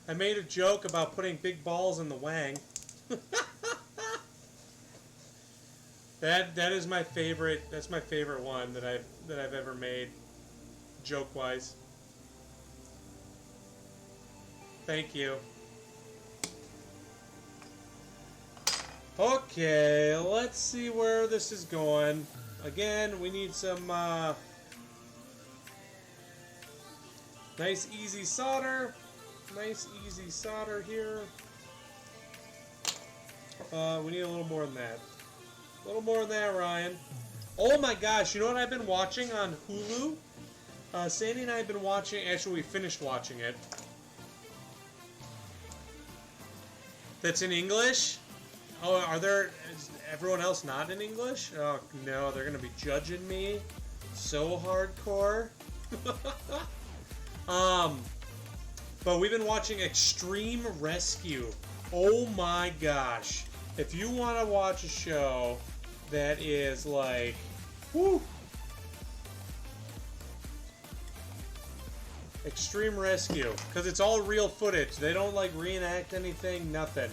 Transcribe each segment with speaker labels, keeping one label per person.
Speaker 1: I made a joke about putting big balls in the wang. That is my favorite. That's my favorite one that I've ever made, joke wise. Thank you. Okay, let's see where this is going. Again, we need some nice easy solder. Nice easy solder here. We need a little more than that. A little more than that, Ryan. Oh my gosh, you know what I've been watching on Hulu? Sandy and I have been watching, actually we finished watching it. That's in English? Oh, is everyone else not in English? Oh no, they're gonna be judging me so hardcore. But we've been watching Extreme Rescue. Oh my gosh. If you want to watch a show that is like, whoo, Extreme Rescue, because it's all real footage. They don't like reenact anything, nothing.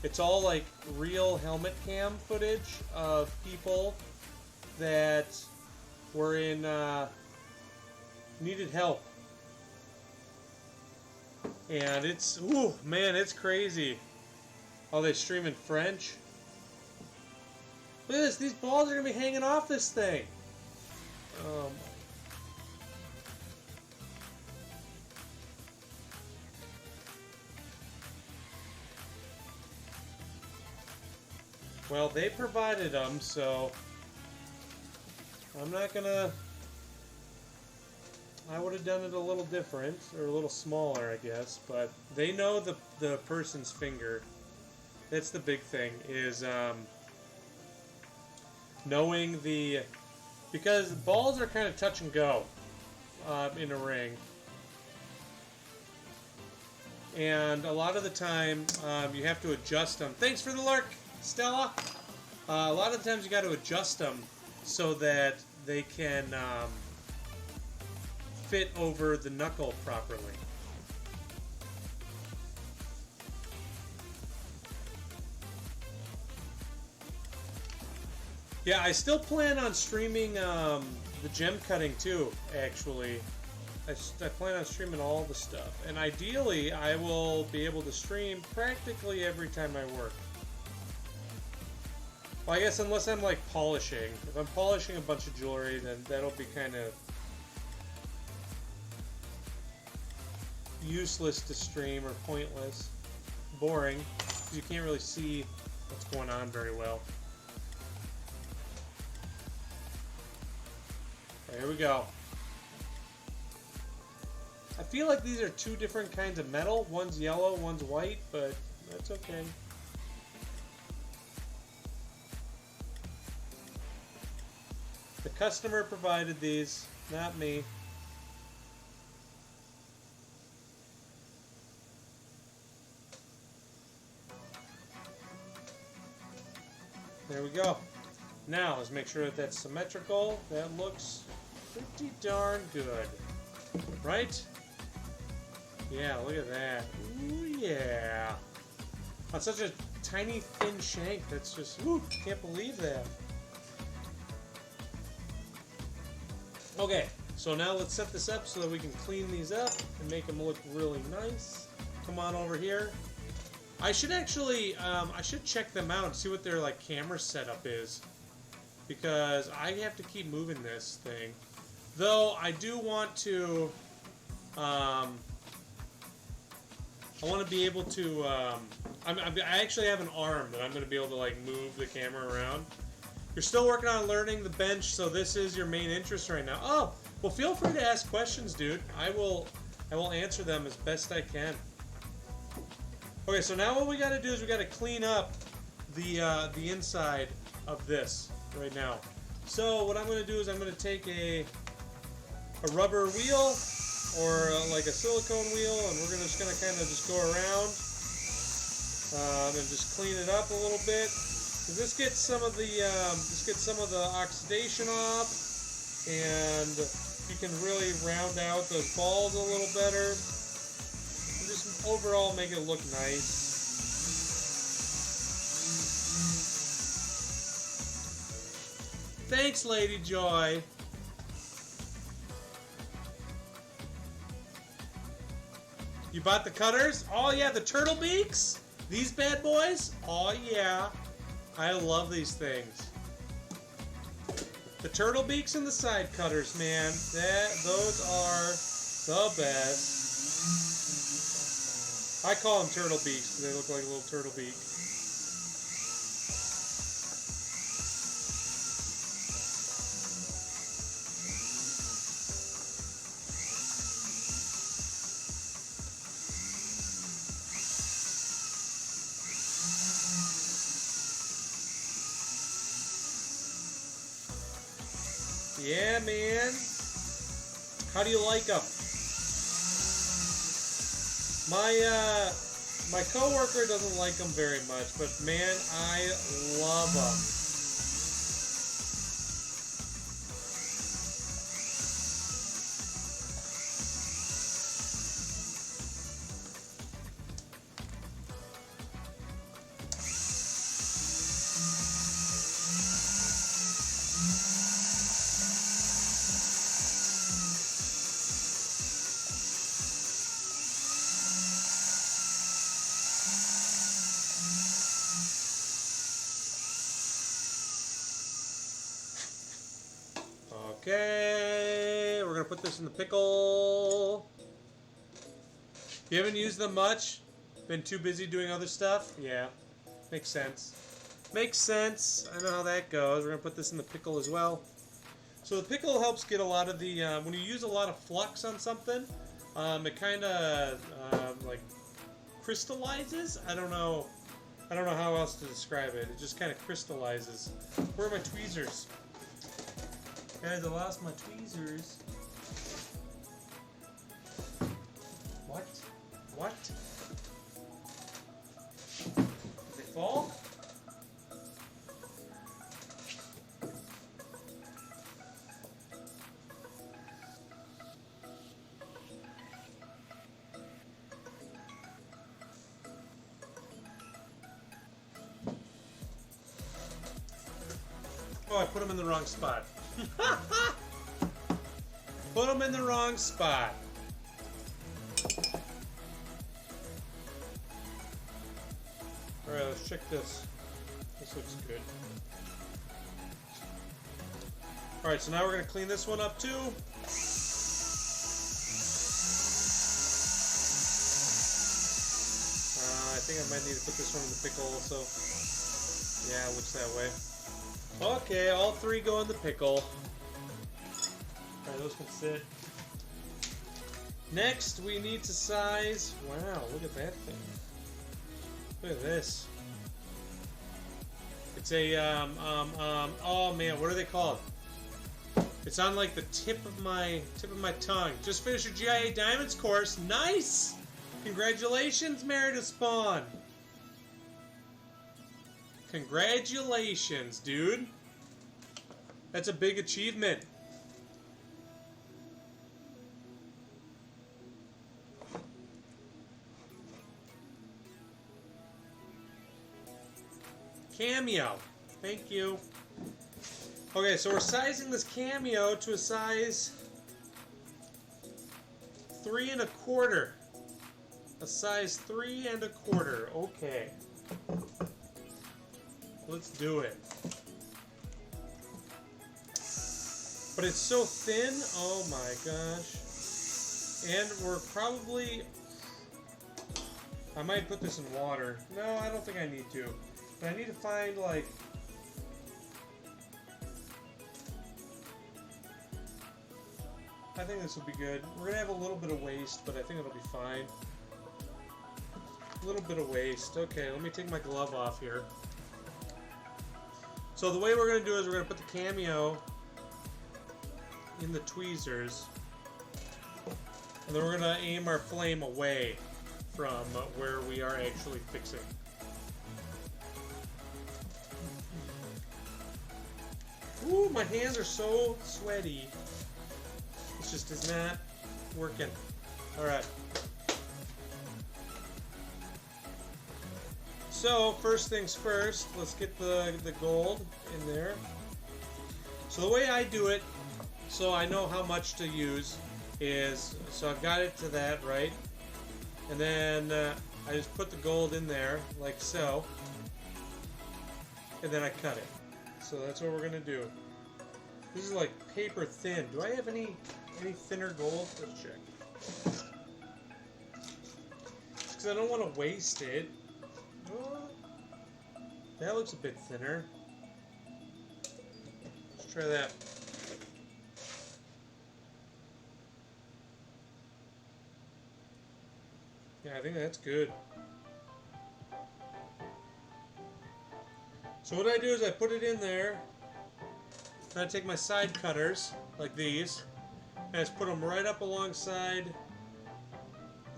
Speaker 1: It's all like real helmet cam footage of people that were in needed help. And it's, ooh, man, it's crazy. Oh, they stream in French. Look at this, these balls are going to be hanging off this thing. Well, they provided them, so I'm not going to... I would have done it a little different, or a little smaller, I guess, but they know the person's finger. That's the big thing, is knowing the... Because balls are kind of touch and go in a ring. And a lot of the time, you have to adjust them. Thanks for the lurk, Stella! A lot of the times you got to adjust them so that they can fit over the knuckle properly. Yeah, I still plan on streaming the gem cutting too, actually. I plan on streaming all the stuff. And ideally, I will be able to stream practically every time I work. Well, I guess unless I'm like polishing. If I'm polishing a bunch of jewelry, then that'll be kind of useless to stream, or pointless. Boring, because you can't really see what's going on very well. Okay, here we go. I feel like these are two different kinds of metal. One's yellow, one's white, but that's okay. The customer provided these, not me. There we go. Now, let's make sure that that's symmetrical. That looks pretty darn good. Right? Yeah, look at that. Ooh, yeah. On such a tiny, thin shank, that's just, ooh, can't believe that. Okay, so now let's set this up so that we can clean these up and make them look really nice. Come on over here. I should actually, I should check them out and see what their like camera setup is, because I have to keep moving this thing. Though I do want to, I want to be able to. I actually have an arm that I'm going to be able to like move the camera around. You're still working on learning the bench, so this is your main interest right now. Oh, well, feel free to ask questions, dude. I will answer them as best I can. Okay, so now what we got to do is we got to clean up the inside of this right now. So what I'm going to do is I'm going to take a rubber wheel or like a silicone wheel, and we're just going to kind of just go around and just clean it up a little bit. This gets some of the oxidation off, and you can really round out those balls a little better. And just overall make it look nice. Thanks, Lady Joy. You bought the cutters? Oh yeah, the turtle beaks? These bad boys? Oh yeah. I love these things. The turtle beaks and the side cutters, man. Those are the best. I call them turtle beaks because they look like a little turtle beak. Yeah, man. How do you like them? My coworker doesn't like them very much, but man, I love them. Okay, we're gonna put this in the pickle. You haven't used them much? Been too busy doing other stuff? Yeah, makes sense. Makes sense. I know how that goes. We're gonna put this in the pickle as well. So the pickle helps get a lot of the, when you use a lot of flux on something, it kind of like crystallizes. I don't know how else to describe it. It just kind of crystallizes. Where are my tweezers? Guys, I lost my tweezers. What? What? Did they fall? Oh, I put them in the wrong spot. Put them in the wrong spot. Alright, let's check this. This looks good. Alright, so now we're going to clean this one up too. I think I might need to put this one in the pickle also. Yeah, it looks that way. Okay, all three go in the pickle. Alright, those can sit. Next, we need to size... Wow, look at that thing. Look at this. It's a, oh man, what are they called? It's on like the tip of my tongue. Just finished your GIA Diamonds course. Nice! Congratulations, Meredith Spawn. Congratulations, dude. That's a big achievement. Cameo. Thank you. Okay, so we're sizing this Cameo to a size 3 1/4. A size 3 1/4. Okay. Let's do it. But it's so thin. Oh my gosh. And we're probably... I might put this in water. No, I don't think I need to. But I need to find, like... I think this will be good. We're going to have a little bit of waste, but I think it'll be fine. A little bit of waste. Okay, let me take my glove off here. So the way we're going to do is we're going to put the Cameo in the tweezers. And then we're going to aim our flame away from where we are actually fixing. Ooh, my hands are so sweaty. It just is not working. Alright. So, first things first, let's get the gold in there. So the way I do it, so I know how much to use, is, so I've got it to that, right? And then I just put the gold in there, like so. And then I cut it. So that's what we're going to do. This is like paper thin. Do I have any thinner gold? Let's check. Because I don't want to waste it. Oh, that looks a bit thinner. Let's try that. Yeah, I think that's good. So what I do is I put it in there, and I take my side cutters, like these, and I just put them right up alongside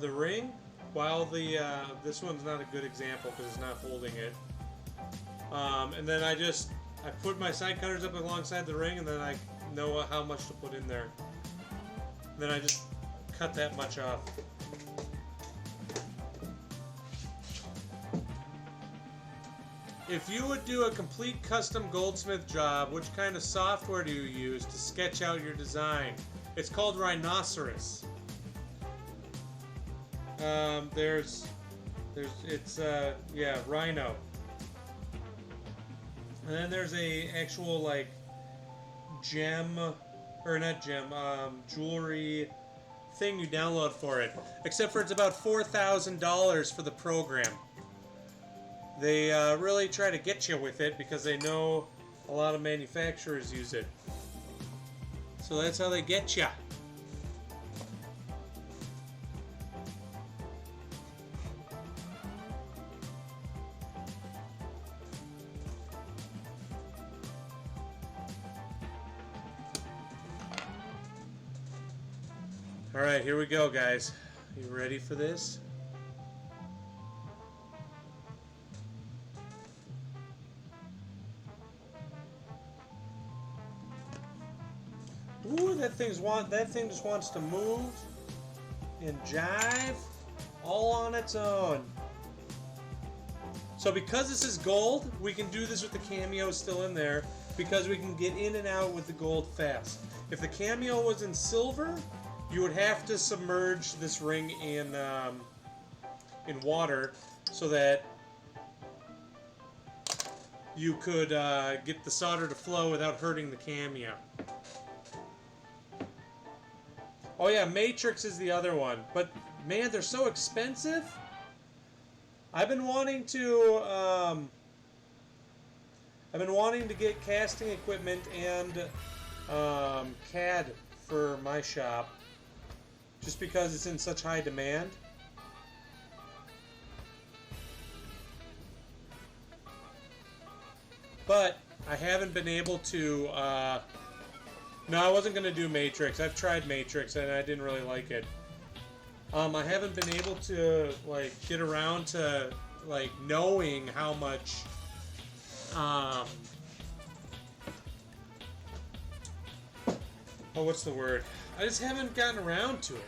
Speaker 1: the ring, while the, this one's not a good example because it's not holding it. And then I put my side cutters up alongside the ring, and then I know how much to put in there. And then I just cut that much off. If you would do a complete custom goldsmith job, which kind of software do you use to sketch out your design? It's called Rhinoceros. Yeah, Rhino. And then there's a actual like gem, or not gem, jewelry thing you download for it. Except for it's about $4,000 for the program. They really try to get you with it because they know a lot of manufacturers use it. So that's how they get you. Alright, here we go, guys. You ready for this? Ooh, that thing just wants to move and jive all on its own. So because this is gold, we can do this with the cameo still in there because we can get in and out with the gold fast. If the cameo was in silver, you would have to submerge this ring in water so that you could get the solder to flow without hurting the cameo. Oh yeah, Matrix is the other one, but man, they're so expensive. I've been wanting to get casting equipment and CAD for my shop, just because it's in such high demand. But I haven't been able to. No, I wasn't going to do Matrix. I've tried Matrix and I didn't really like it. I haven't been able to like get around to like knowing how much what's the word? I just haven't gotten around to it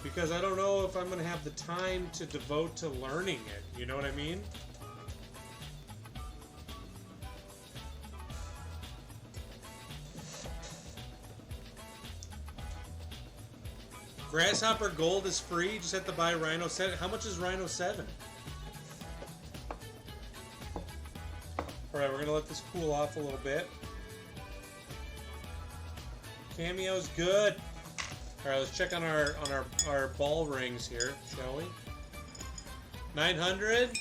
Speaker 1: because I don't know if I'm going to have the time to devote to learning it. You know what I mean? Grasshopper Gold is free. You just have to buy Rhino 7. How much is Rhino 7? Alright, we're going to let this cool off a little bit. Cameo's good. Alright, let's check on our ball rings here, shall we? 900.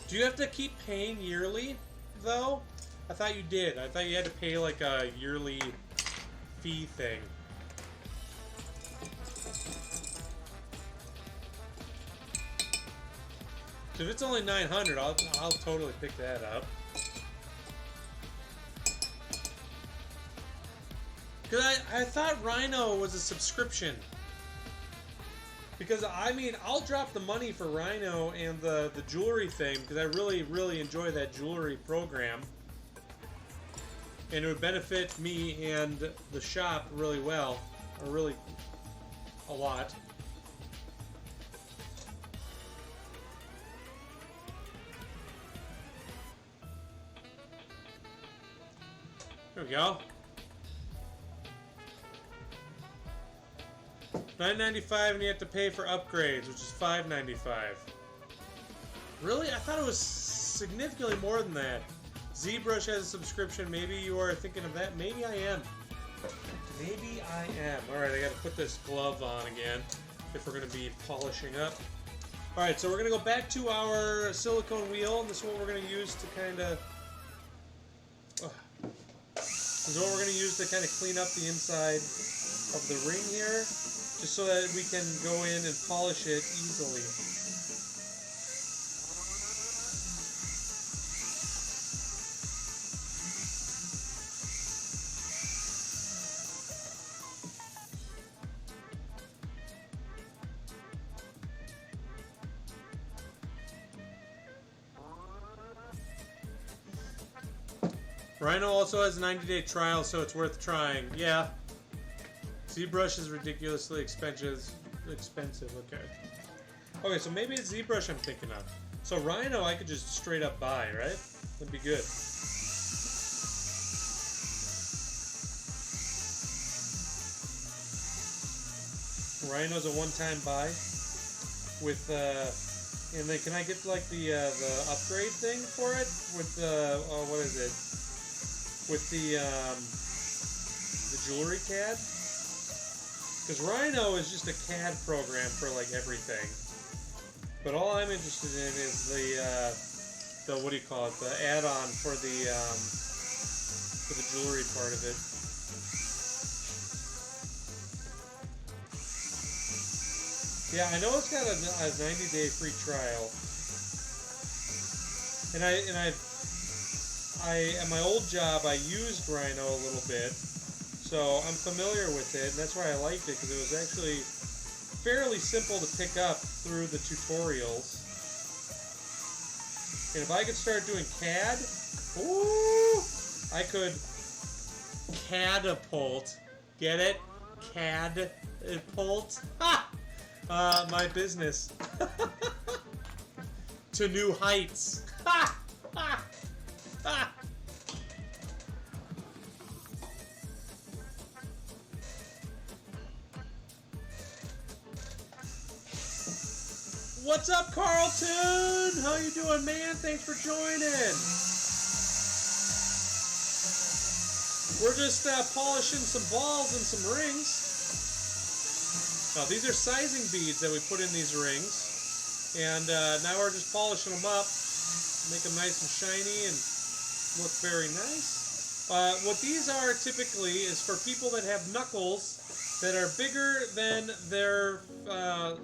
Speaker 1: Do you have to keep paying yearly, though? I thought you did. I thought you had to pay like a yearly fee thing. If it's only 900, I'll totally pick that up. Because I thought Rhino was a subscription. Because, I mean, I'll drop the money for Rhino and the jewelry thing, because I really, really enjoy that jewelry program. And it would benefit me and the shop really well. Or really a lot. There we go. $9.95, and you have to pay for upgrades, which is $5.95. Really? I thought it was significantly more than that. ZBrush has a subscription. Maybe you are thinking of that. Maybe I am. Maybe I am. Alright, I gotta put this glove on again if we're gonna be polishing up. Alright, so we're gonna go back to our silicone wheel. This is what we're gonna use to kinda... This is what we're gonna use to kind of clean up the inside of the ring here, just so that we can go in and polish it easily. Rhino also has a 90-day trial, so it's worth trying. Yeah. ZBrush is ridiculously expensive. Okay. Okay, so maybe it's ZBrush I'm thinking of. So Rhino I could just straight up buy, right? That'd be good. Rhino's a one-time buy with and then can I get like the upgrade thing for it with what is it? With the jewelry CAD? Because Rhino is just a CAD program for like everything. But all I'm interested in is the what do you call it? The add-on for the jewelry part of it. Yeah, I know it's got a 90-day free trial. And at my old job, I used Rhino a little bit, so I'm familiar with it, and that's why I liked it, because it was actually fairly simple to pick up through the tutorials. And if I could start doing CAD, ooh, I could catapult. Get it? Catapult. Ha! My business to new heights. Ha! Ha! Ha! What's up, Carlton? How you doing, man? Thanks for joining. We're just polishing some balls and some rings. Now, these are sizing beads that we put in these rings, and now we're just polishing them up, make them nice and shiny and look very nice. What these are typically is for people that have knuckles that are bigger than their,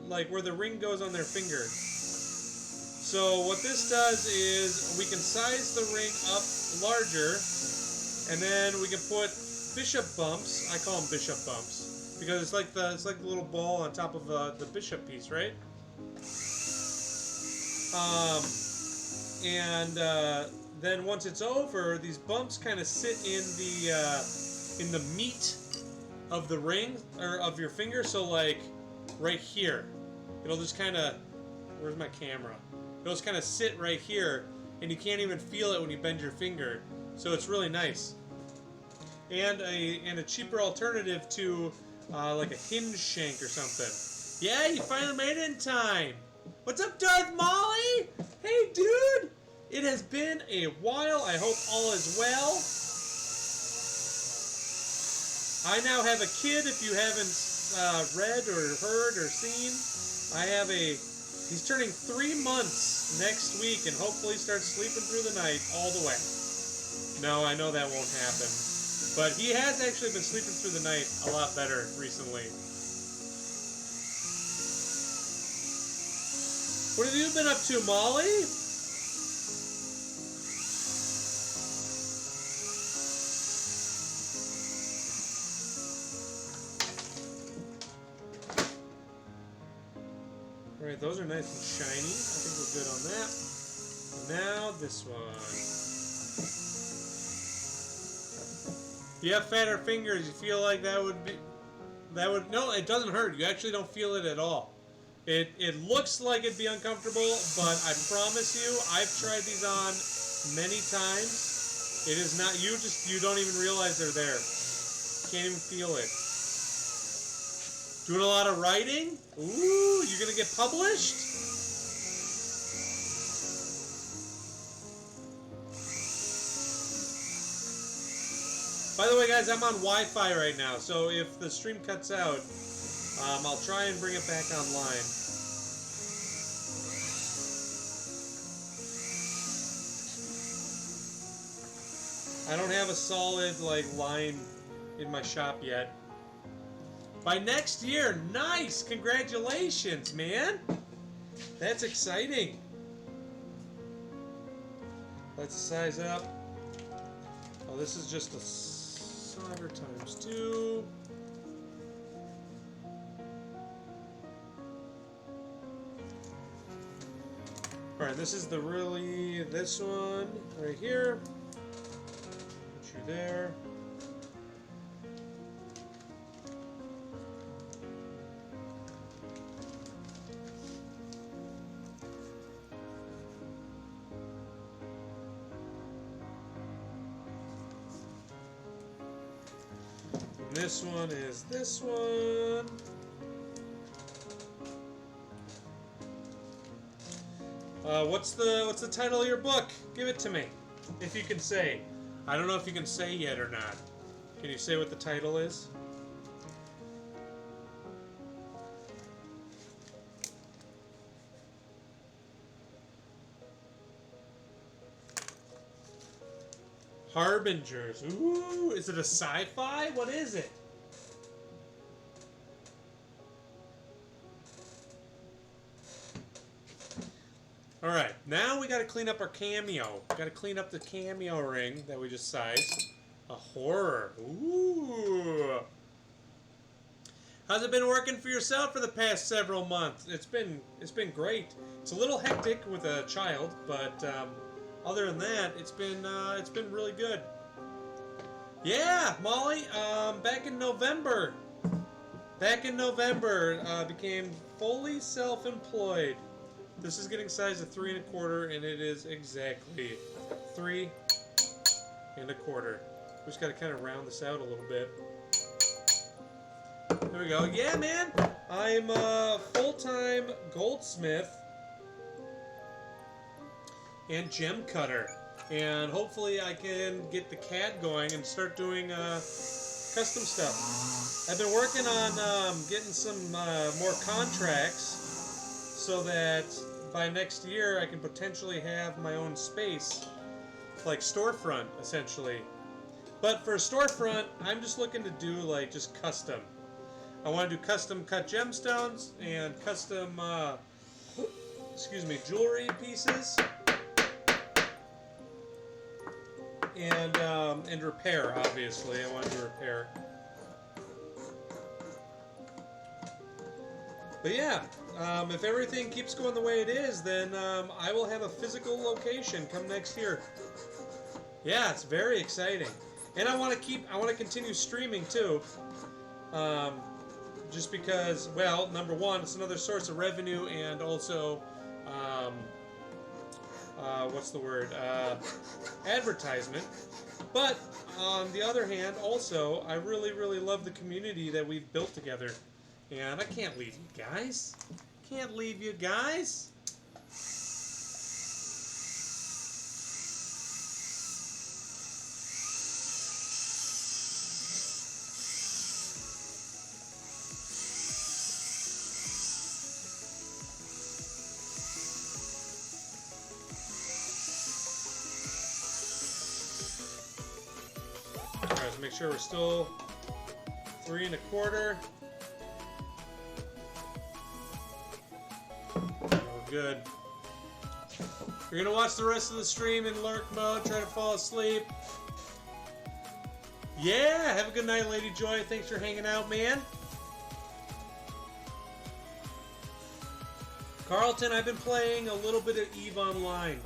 Speaker 1: like where the ring goes on their finger. So what this does is we can size the ring up larger, and then we can put bishop bumps. I call them bishop bumps because it's like the little ball on top of the bishop piece, right? Then once it's over, these bumps kind of sit in the meat of the ring or of your finger. So like right here, it'll just kind of, where's my camera? It'll just kind of sit right here, and you can't even feel it when you bend your finger. So it's really nice, and a cheaper alternative to like a hinge shank or something. Yeah, you finally made it in time. What's up, Darth Molly? Hey, dude. It has been a while. I hope all is well. I now have a kid, if you haven't read or heard or seen. He's turning 3 months next week and hopefully starts sleeping through the night all the way. No, I know that won't happen. But he has actually been sleeping through the night a lot better recently. What have you been up to, Molly? Alright, those are nice and shiny. I think we're good on that. Now this one. If you have fatter fingers, you feel like no, it doesn't hurt. You actually don't feel it at all. It looks like it'd be uncomfortable, but I promise you, I've tried these on many times, It is not, you don't even realize they're there. Can't even feel it. Doing a lot of writing? Ooh, you're gonna get published? By the way, guys, I'm on Wi-Fi right now, so if the stream cuts out, I'll try and bring it back online. I don't have a solid line in my shop yet. By next year, nice! Congratulations, man! That's exciting. Let's size up. Oh, this is just a solder times 2. Alright, this is this one right here. Put you there. And this one is this one. What's the title of your book? Give it to me, if you can say. I don't know if you can say yet or not. Can you say what the title is? Harbingers. Ooh, is it a sci-fi? What is it? Alright, now we gotta clean up our cameo. Gotta clean up the cameo ring that we just sized. A horror. Ooh. How's it been working for yourself for the past several months? It's been great. It's a little hectic with a child, but other than that, it's been really good. Yeah, Molly. Back in November, became fully self-employed. This is getting sized at 3 1/4, and it is exactly 3 1/4. We just got to kind of round this out a little bit. There we go. Yeah, man. I'm a full-time goldsmith and gem cutter, and hopefully I can get the CAD going and start doing custom stuff. I've been working on getting some more contracts, so that by next year I can potentially have my own space, like storefront, essentially. But for a storefront, I'm just looking to do just custom. I want to do custom cut gemstones and custom, jewelry pieces, and repair. Obviously, I want to do repair. But yeah, if everything keeps going the way it is, then I will have a physical location come next year. Yeah, it's very exciting, and I want to continue streaming too. Just because, well, number one, it's another source of revenue, and also, what's the word? Advertisement. But on the other hand, also, I really, really love the community that we've built together. And I can't leave you guys. Can't leave you guys. Alright, let's make sure we're still 3 1/4. Good. You're gonna watch the rest of the stream in lurk mode, try to fall asleep. Yeah, have a good night, Lady Joy. Thanks for hanging out, man. Carlton, I've been playing a little bit of EVE Online,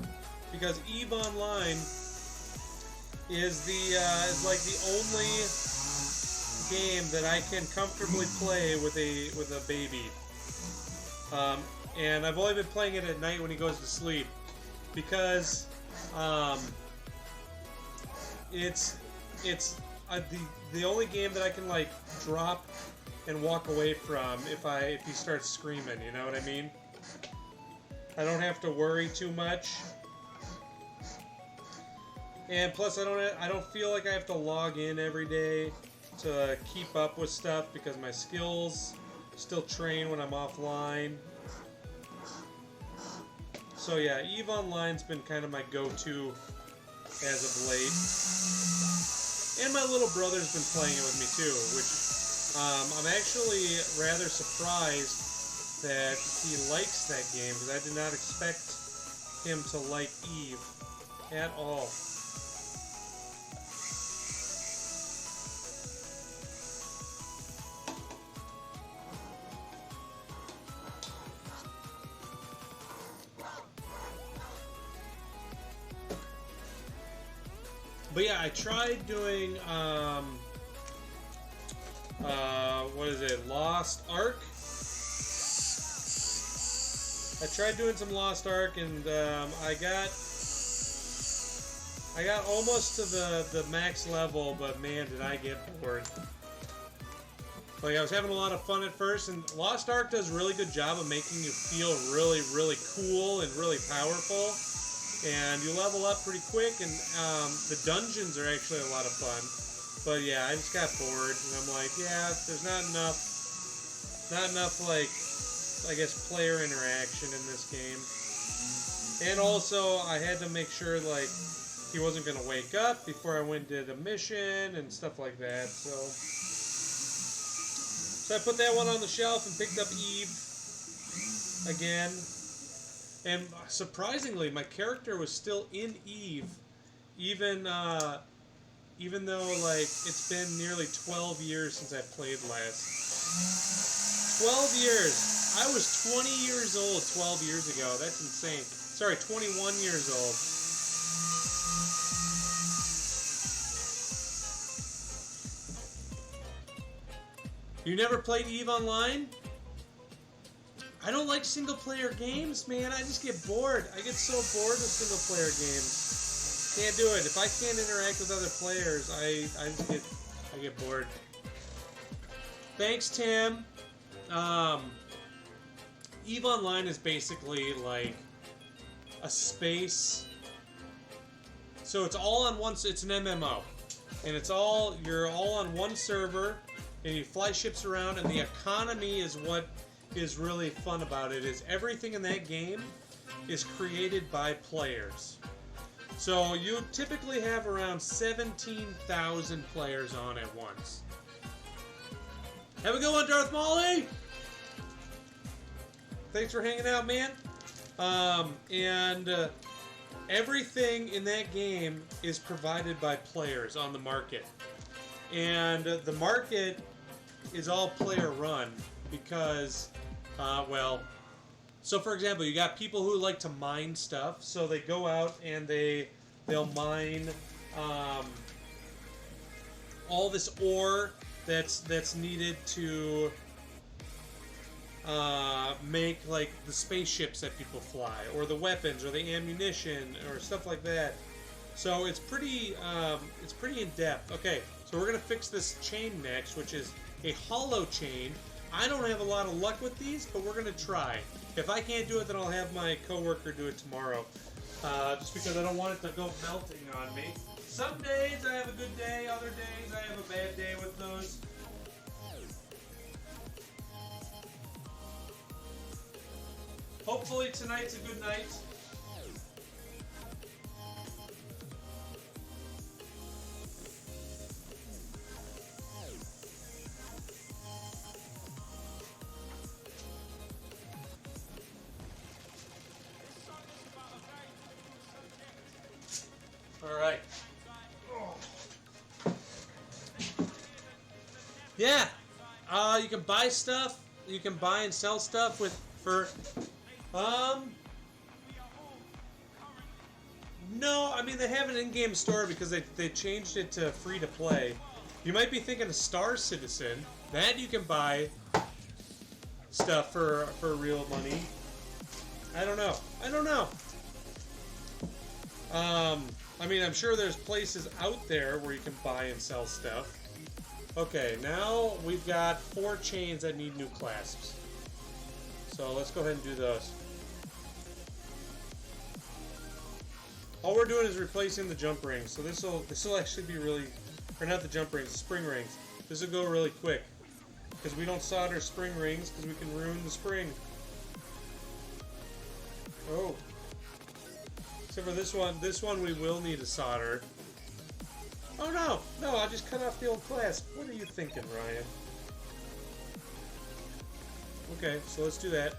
Speaker 1: because EVE Online is like the only game that I can comfortably play with a baby. And I've only been playing it at night when he goes to sleep, because it's the only game that I can like drop and walk away from if he starts screaming. You know what I mean? I don't have to worry too much. And plus, I don't feel like I have to log in every day to keep up with stuff because my skills still train when I'm offline. So yeah, EVE Online's been kind of my go-to as of late. And my little brother's been playing it with me too, which I'm actually rather surprised that he likes that game because I did not expect him to like EVE at all. But yeah, I tried doing, what is it, Lost Ark? I tried doing some Lost Ark, and I got almost to the max level, but man, did I get bored. Like, I was having a lot of fun at first, and Lost Ark does a really good job of making you feel really, really cool and really powerful. And you level up pretty quick, and the dungeons are actually a lot of fun. But yeah, I just got bored, and I'm like, yeah, there's not enough, like, I guess, player interaction in this game. And also, I had to make sure, like, he wasn't going to wake up before I went and did a mission and stuff like that, so I put that one on the shelf and picked up EVE again. And surprisingly, my character was still in EVE, even though, like, it's been nearly 12 years since I played last. 12 years! I was 20 years old 12 years ago. That's insane. Sorry, 21 years old. You never played EVE Online? I don't like single-player games, man. I just get bored. I get so bored with single-player games. Can't do it. If I can't interact with other players, I get bored. Thanks, Tim. EVE Online is basically like a space. So it's all on one. It's an MMO, and you're all on one server, and you fly ships around, and the economy is what is really fun about it. Is everything in that game is created by players. So you typically have around 17,000 players on at once. Have a good one, Darth Molly! Thanks for hanging out, man. Everything in that game is provided by players on the market. And the market is all player run because, so for example, you got people who like to mine stuff, so they go out and they'll mine all this ore that's needed to make like the spaceships that people fly, or the weapons, or the ammunition, or stuff like that. So it's pretty in depth. Okay, so we're gonna fix this chain next, which is a hollow chain. I don't have a lot of luck with these, but we're gonna try. If I can't do it, then I'll have my coworker do it tomorrow. Just because I don't want it to go melting on me. Some days I have a good day, other days I have a bad day with those. Hopefully tonight's a good night. All right. Yeah. You can buy stuff. You can buy and sell stuff for. No, I mean they have an in-game store because they changed it to free to play. You might be thinking of Star Citizen. That you can buy stuff for real money. I don't know. I mean, I'm sure there's places out there where you can buy and sell stuff. Okay, now we've got 4 chains that need new clasps. So let's go ahead and do those. All we're doing is replacing the jump rings. So this will actually be really, or not the jump rings, the spring rings. This will go really quick because we don't solder spring rings because we can ruin the spring. Oh. Except for this one. This one we will need a solder. Oh no! No, I just cut off the old clasp. What are you thinking, Ryan? Okay, so let's do that.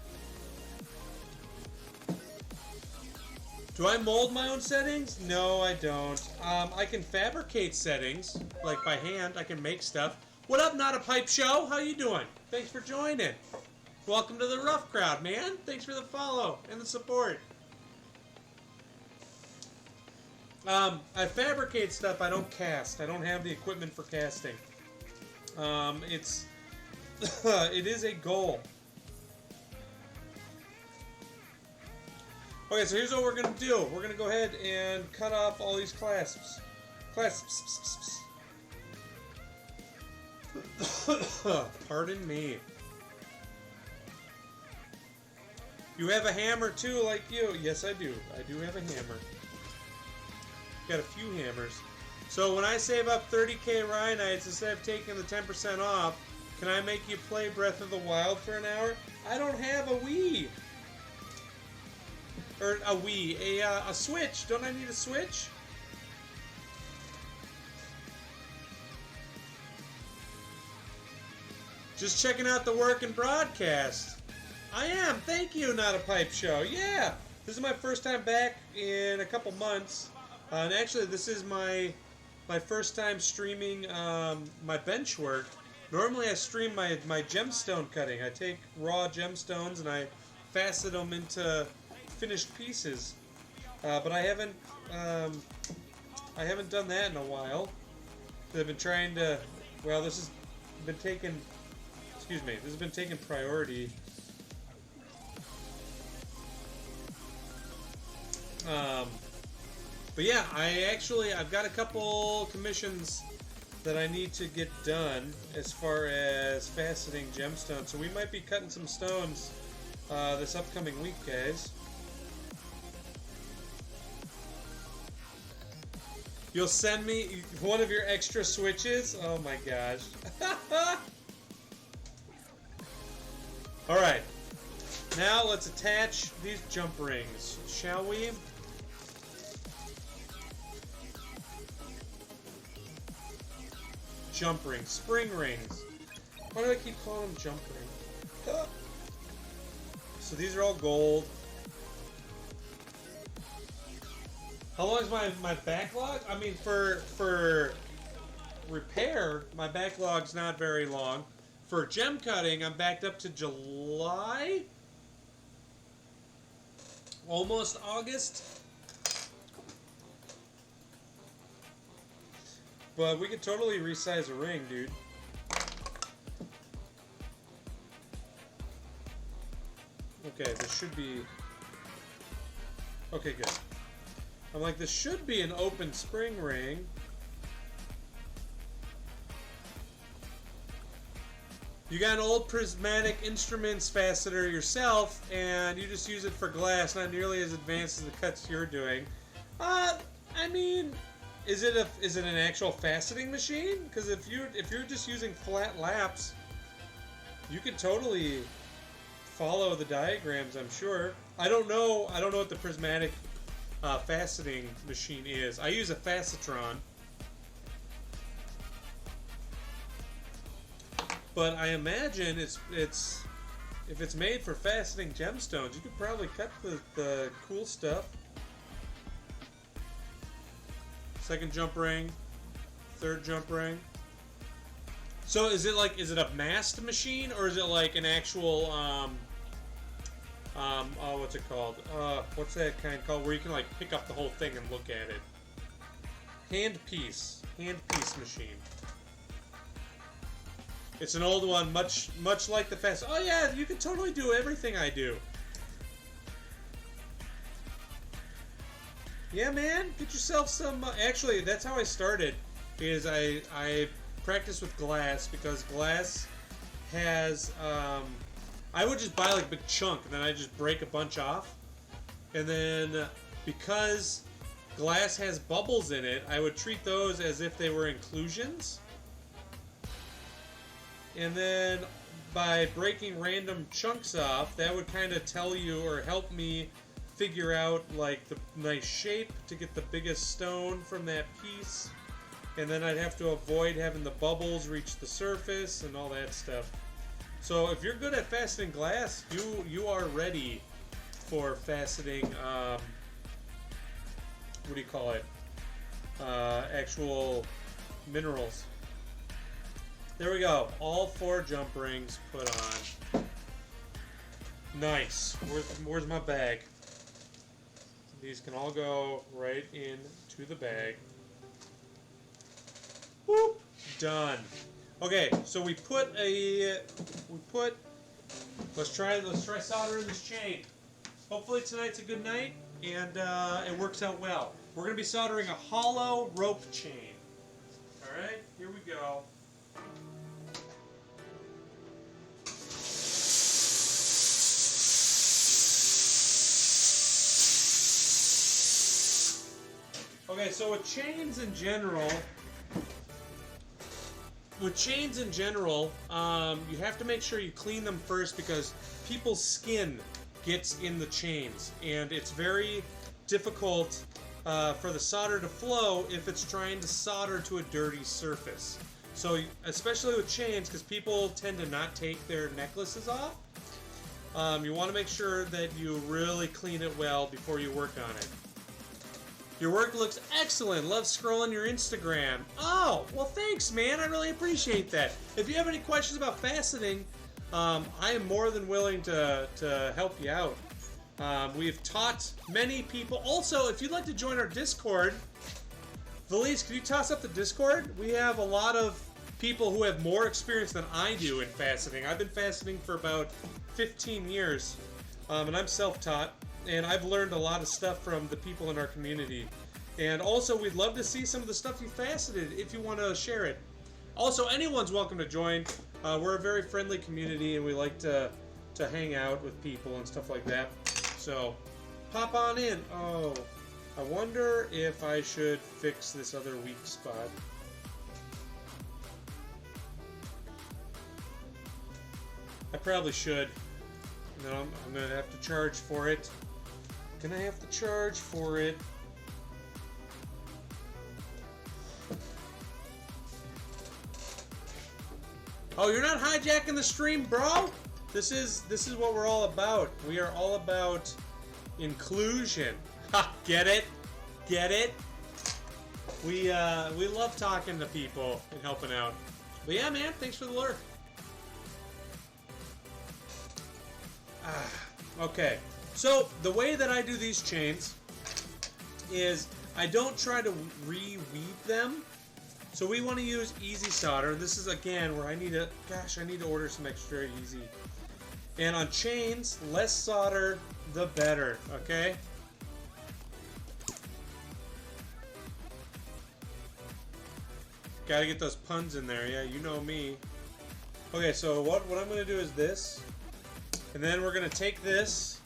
Speaker 1: Do I mold my own settings? No, I don't. I can fabricate settings, like by hand. I can make stuff. What up, Not a Pipe Show? How you doing? Thanks for joining. Welcome to the rough crowd, man. Thanks for the follow and the support. I fabricate stuff. I don't cast. I don't have the equipment for casting. It's it is a goal. Okay, so here's what we're gonna do. We're gonna go ahead and cut off all these clasps. Clasps. Pardon me. You have a hammer too, like you. Yes, I do. I do have a hammer. Got a few hammers. So when I save up 30k Rhynites, instead of taking the 10% off, can I make you play Breath of the Wild for an hour? I don't have a Wii. Or a Wii, a Switch. Don't I need a Switch? Just checking out the work and broadcast. I am. Thank you, Not a Pipe Show. Yeah. This is my first time back in a couple months. And actually, this is my first time streaming my bench work. Normally, I stream my gemstone cutting. I take raw gemstones and I facet them into finished pieces. But I haven't done that in a while. I've been trying to. Well, this has been taking. Excuse me. This has been taking priority. But yeah, I've got a couple commissions that I need to get done as far as faceting gemstones. So we might be cutting some stones this upcoming week, guys. You'll send me one of your extra switches? Oh my gosh. Alright. Now let's attach these jump rings, shall we? Jump rings, spring rings. Why do I keep calling them jump rings? So these are all gold. How long is my backlog? I mean, for repair, my backlog's not very long. For gem cutting, I'm backed up to July? Almost August? But we could totally resize a ring, dude. Okay, this should be... Okay, good. I'm like, this should be an open spring ring. You got an old prismatic instruments faceter yourself, and you just use it for glass, not nearly as advanced as the cuts you're doing. I mean... Is it an actual faceting machine? Because if you're just using flat laps, you could totally follow the diagrams. I'm sure. I don't know what the prismatic faceting machine is. I use a Facetron, but I imagine it's if it's made for faceting gemstones, you could probably cut the cool stuff. Second jump ring, third jump ring. So is it a masked machine, or is it like an actual oh, what's it called? What's that kind called where you can like pick up the whole thing and look at it? Handpiece machine. It's an old one, much like the fast. Oh yeah, you can totally do everything I do. Yeah, man, get yourself some. Actually, that's how I started. Is I practiced with glass because glass has. I would just buy like a big chunk, and then I just break a bunch off, and then because glass has bubbles in it, I would treat those as if they were inclusions, and then by breaking random chunks off, that would kind of tell you or help me figure out like the nice shape to get the biggest stone from that piece, and then I'd have to avoid having the bubbles reach the surface and all that stuff. So if you're good at faceting glass, you are ready for faceting. What do you call it? Actual minerals. There we go. All 4 jump rings put on. Nice. Where's my bag? These can all go right into the bag. Whoop! Done. Okay, so let's try soldering this chain. Hopefully tonight's a good night and it works out well. We're gonna be soldering a hollow rope chain. All right, here we go. Okay, so with chains in general, you have to make sure you clean them first because people's skin gets in the chains, and it's very difficult for the solder to flow if it's trying to solder to a dirty surface. So, especially with chains, because people tend to not take their necklaces off, you want to make sure that you really clean it well before you work on it. Your work looks excellent. Love scrolling your Instagram. Oh, well, thanks, man. I really appreciate that. If you have any questions about faceting, I am more than willing to help you out. We've taught many people. Also, if you'd like to join our Discord, Valise, can you toss up the Discord? We have a lot of people who have more experience than I do in faceting. I've been faceting for about 15 years, and I'm self-taught. And I've learned a lot of stuff from the people in our community. And also, we'd love to see some of the stuff you faceted if you want to share it. Also, anyone's welcome to join. We're a very friendly community, and we like to hang out with people and stuff like that. So, pop on in. Oh, I wonder if I should fix this other weak spot. I probably should. No, I'm going to have to charge for it. Gonna have to charge for it. Oh, you're not hijacking the stream, bro? This is what we're all about. We are all about inclusion. Ha, get it? Get it? We love talking to people and helping out. But yeah, man, thanks for the lurk. Okay. So, the way that I do these chains is I don't try to re-weave them. So we want to use easy solder. This is, again, where I need to order some extra easy. And on chains, less solder, the better, okay? Gotta get those puns in there, yeah, you know me. Okay, so what I'm going to do is this. And then we're going to take this.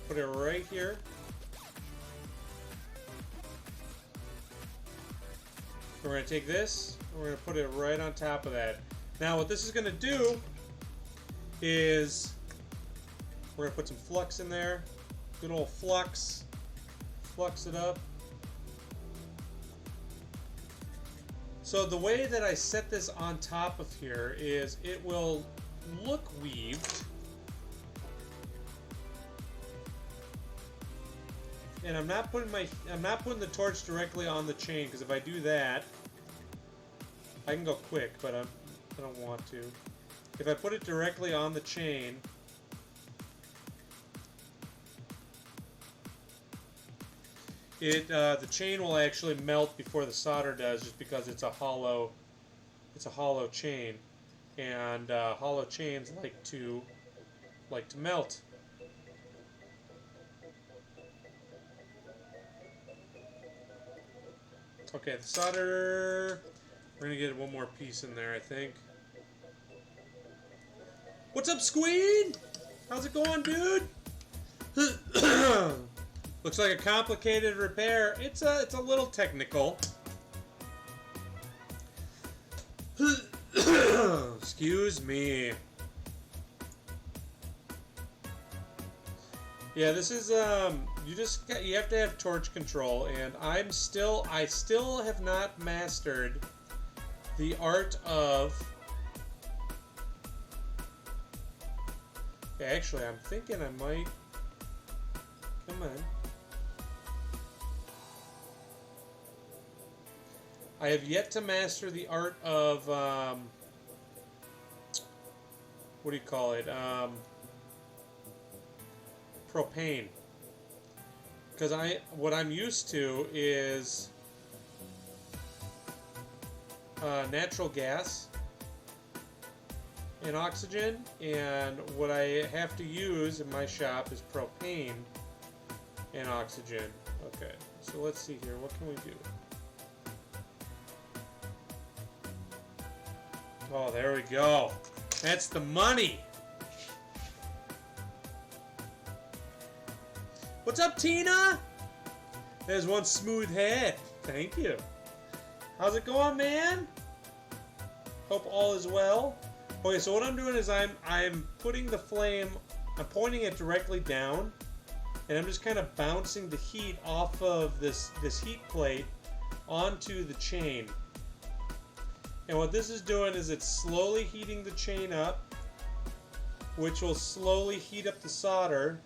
Speaker 1: Put it right here. We're going to take this, and we're going to put it right on top of that. Now what this is going to do is we're going to put some flux in there. Good old flux. Flux it up. So the way that I set this on top of here is it will look weaved. And I'm not putting the torch directly on the chain, because if I do that, I can go quick, but I don't want to. If I put it directly on the chain, the chain will actually melt before the solder does, just because it's a hollow chain, and hollow chains like to melt. Okay, the solder. We're gonna get one more piece in there, I think. What's up, Squeed? How's it going, dude? Looks like a complicated repair. It's a little technical. Excuse me. Yeah, this is you have to have torch control, and I still have not mastered the art of. Yeah, actually, I'm thinking I might. Come on. I have yet to master the art of what do you call it? Propane. Because what I'm used to is natural gas and oxygen, and what I have to use in my shop is propane and oxygen. Okay, so let's see here. What can we do? Oh, there we go. That's the money. What's up, Tina? There's one smooth head. Thank you. How's it going, man? Hope all is well. Okay, so what I'm doing is I'm putting the flame, I'm pointing it directly down, and I'm just kind of bouncing the heat off of this heat plate onto the chain. And what this is doing is it's slowly heating the chain up, which will slowly heat up the solder.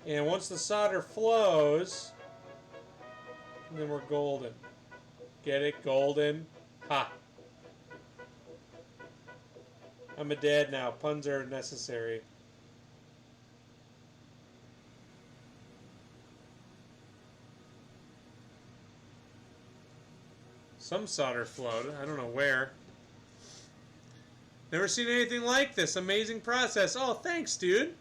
Speaker 1: And once the solder flows, then we're golden. Get it? Golden? Ha! I'm a dad now. Puns are necessary. Some solder flowed. I don't know where. Never seen anything like this. Amazing process. Oh, thanks, dude.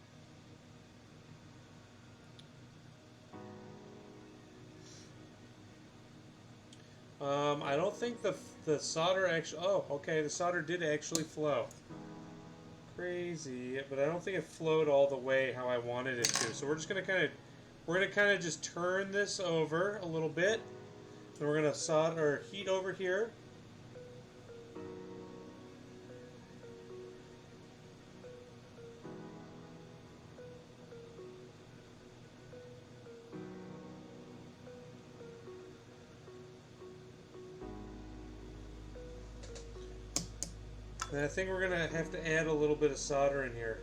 Speaker 1: I don't think the solder actually... Oh, okay. The solder did actually flow. Crazy. But I don't think it flowed all the way how I wanted it to. So we're just going to kind of... We're going to kind of just turn this over a little bit. And we're going to solder or heat over here. And I think we're going to have to add a little bit of solder in here.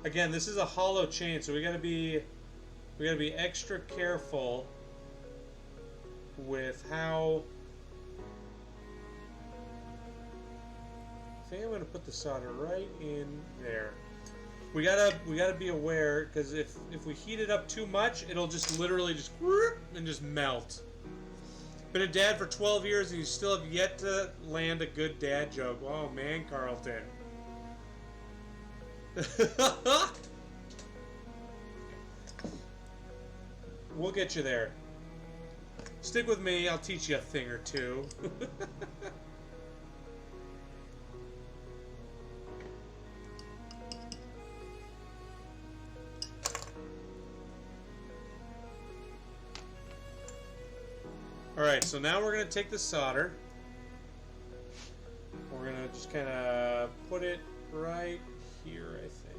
Speaker 1: Again, this is a hollow chain, so we got to be extra careful with how. I think I'm going to put the solder right in there. We gotta be aware, because if we heat it up too much, it'll just literally just whoop and just melt. Been a dad for 12 years and you still have yet to land a good dad joke. Oh man, Carlton. We'll get you there. Stick with me, I'll teach you a thing or two. Alright, so now we're going to take the solder. We're going to just kind of put it right here, I think.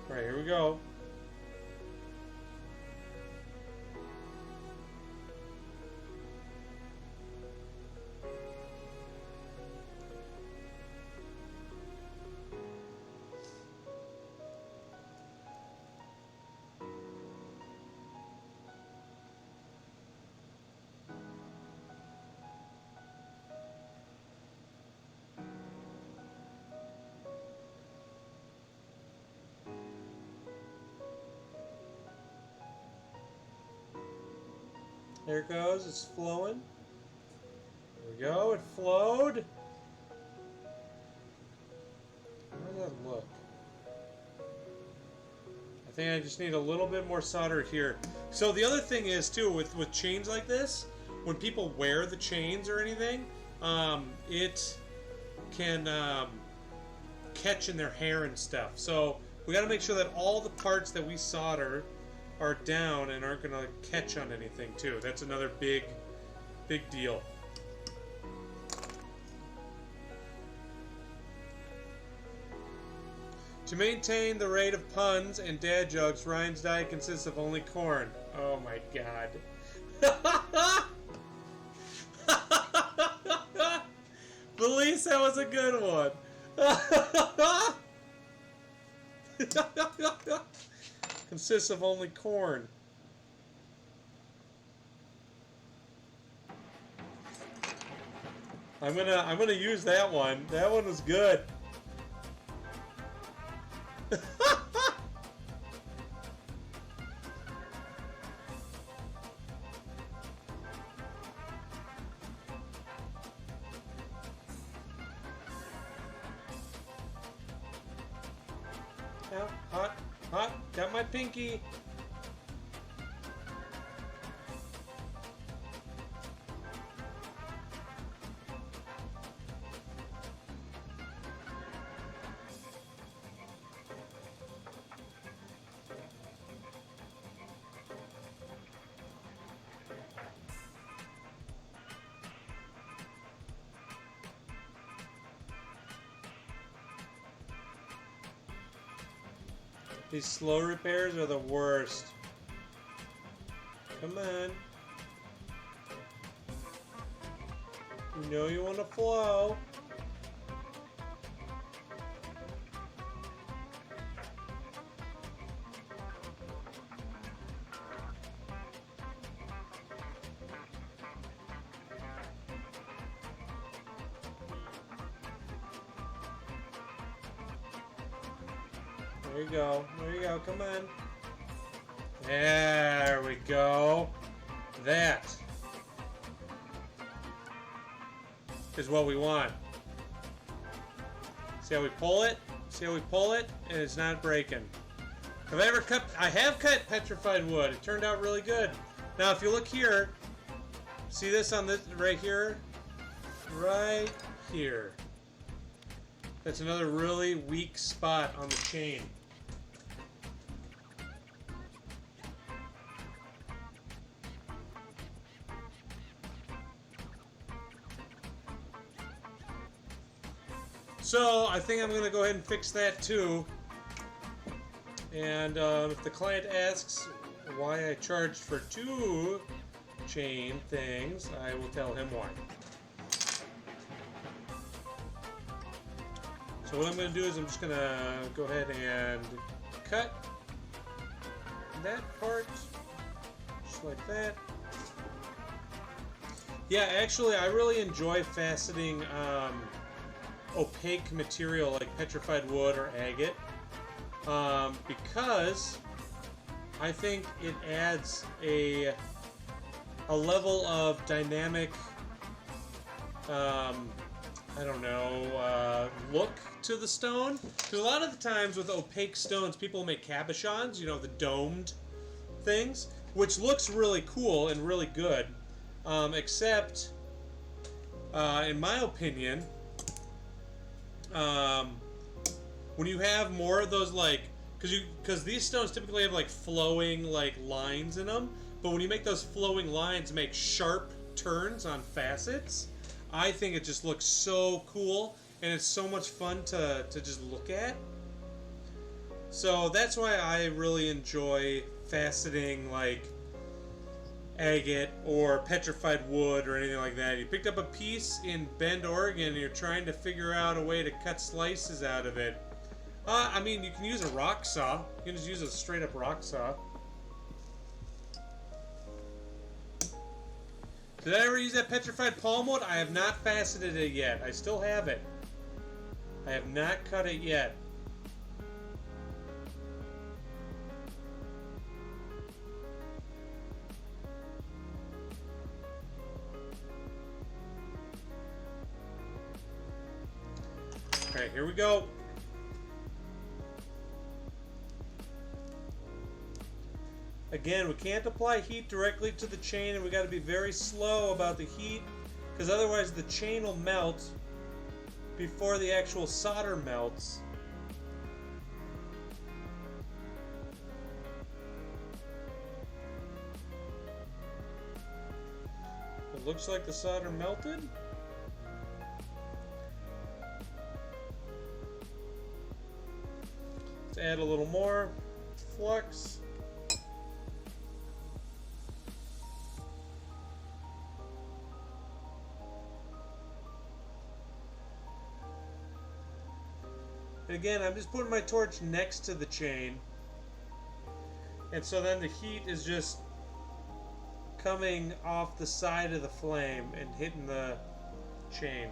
Speaker 1: Alright, here we go. There it goes, it's flowing. There we go, it flowed. How does that look? think I just need a little bit more solder here. So the other thing is too, with chains like this, when people wear the chains or anything, it can catch in their hair and stuff. So we got to make sure that all the parts that we solder are down and aren't going to catch on anything too. That's another big deal. To maintain the rate of puns and dad jokes, Ryan's diet consists of only corn. Oh my god. Belize, that was a good one. Consists of only corn. I'm gonna use that one. That one was good. Now, hot, got my pinky. These slow repairs are the worst. Come on. You know you want to flow. There you go. There you go. Come on. There we go. That is what we want. See how we pull it? See how we pull it? And it's not breaking. Have I ever cut? I have cut petrified wood. It turned out really good. Now, if you look here, see this on this right here? Right here. That's another really weak spot on the chain. So I think I'm going to go ahead and fix that too. And if the client asks why I charged for 2 chain things, I will tell him why. So what I'm going to do is I'm just going to go ahead and cut that part, just like that. Yeah, actually I really enjoy faceting opaque material like petrified wood or agate, because I think it adds a level of dynamic, I don't know, look to the stone. Because a lot of the times with opaque stones, people make cabochons, you know, the domed things, which looks really cool and really good, except, in my opinion, when you have more of those, like, because these stones typically have like flowing like lines in them, but when you make those flowing lines make sharp turns on facets, I think it just looks so cool and it's so much fun to just look at. So that's why I really enjoy faceting like agate or petrified wood or anything like that. You picked up a piece in Bend, Oregon, and you're trying to figure out a way to cut slices out of it. I mean, you can use a rock saw. You can just use a straight up rock saw. Did I ever use that petrified palm wood? I have not faceted it yet. I still have it. I have not cut it yet. Alright, here we go. Again, we can't apply heat directly to the chain, and we got to be very slow about the heat, because otherwise the chain will melt before the actual solder melts. It looks like the solder melted. Let's add a little more flux. And again, I'm just putting my torch next to the chain. And so then the heat is just coming off the side of the flame and hitting the chain.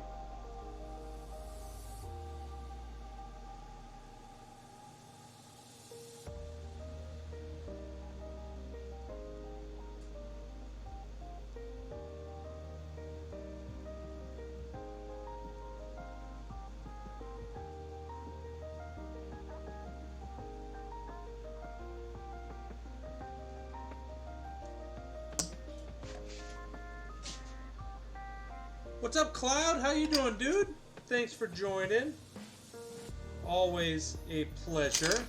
Speaker 1: What's up, Cloud? How you doing, dude? Thanks for joining. Always a pleasure.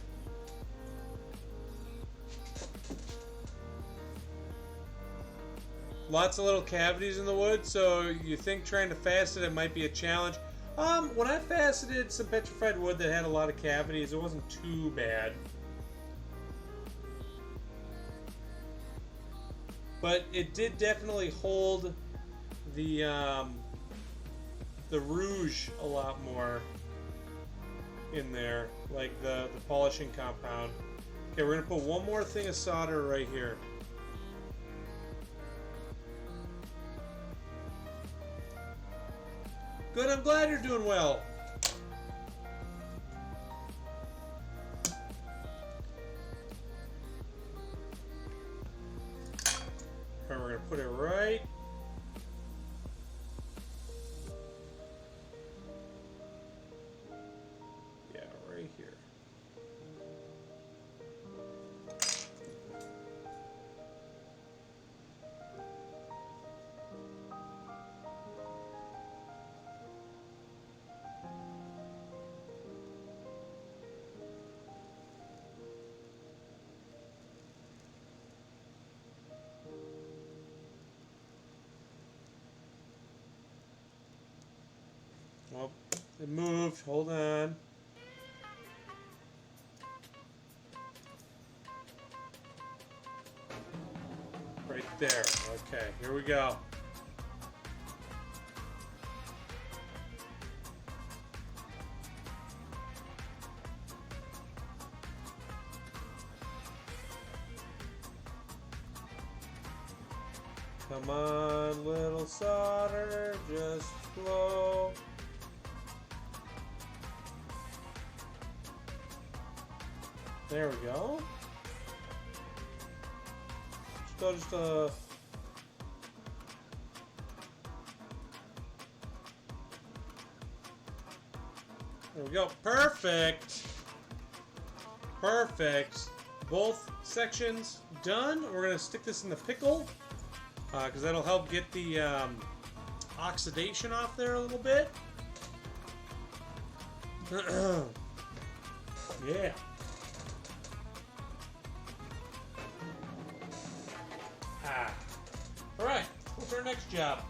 Speaker 1: Lots of little cavities in the wood, so you think trying to facet it might be a challenge. When I faceted some petrified wood that had a lot of cavities, it wasn't too bad. But it did definitely hold the rouge a lot more in there, like the polishing compound. Okay, we're gonna put one more thing of solder right here. Good, I'm glad you're doing well. And we're gonna put it right. Yeah, right here. Well, it moved. Hold on. Right there. Okay, here we go. Come on, little solder, just flow. There we go. Just there we go. Perfect. Perfect. Both sections done. We're gonna stick this in the pickle because that'll help get the oxidation off there a little bit. Yeah. Alright, what's our next job?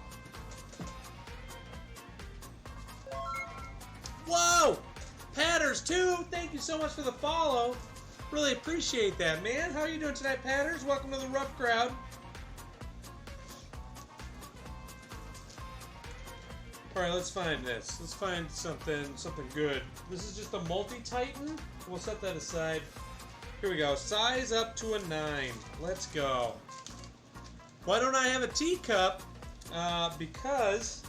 Speaker 1: Whoa! Patters, too! Thank you so much for the follow. Really appreciate that, man. How are you doing tonight, Patters? Welcome to the Rough Crowd. Alright, let's find this. Let's find something good. This is just a multi-titan. We'll set that aside. Here we go. Size up to a 9. Let's go. Why don't I have a teacup? Because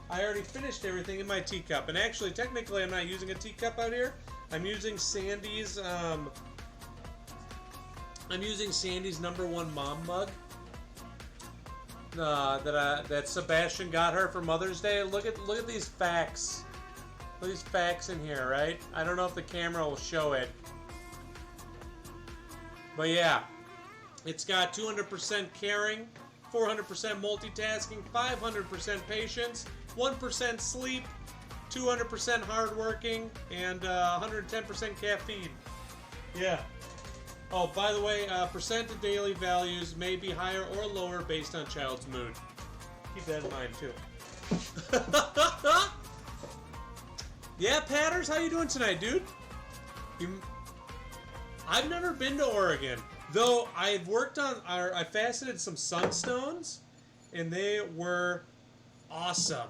Speaker 1: I already finished everything in my teacup. And actually, technically, I'm not using a teacup out here. I'm using Sandy's, #1 mom mug. That Sebastian got her for Mother's Day. Look at these facts. Look at these facts in here, right? I don't know if the camera will show it. But yeah. It's got 200% caring, 400% multitasking, 500% patience, 1% sleep, 200% hardworking, and 110% caffeine. Yeah. Oh, by the way, percent of daily values may be higher or lower based on child's mood. Keep that in mind, too. Yeah, Patters, how you doing tonight, dude? I've never been to Oregon, though I've worked on, I faceted some sunstones, and they were awesome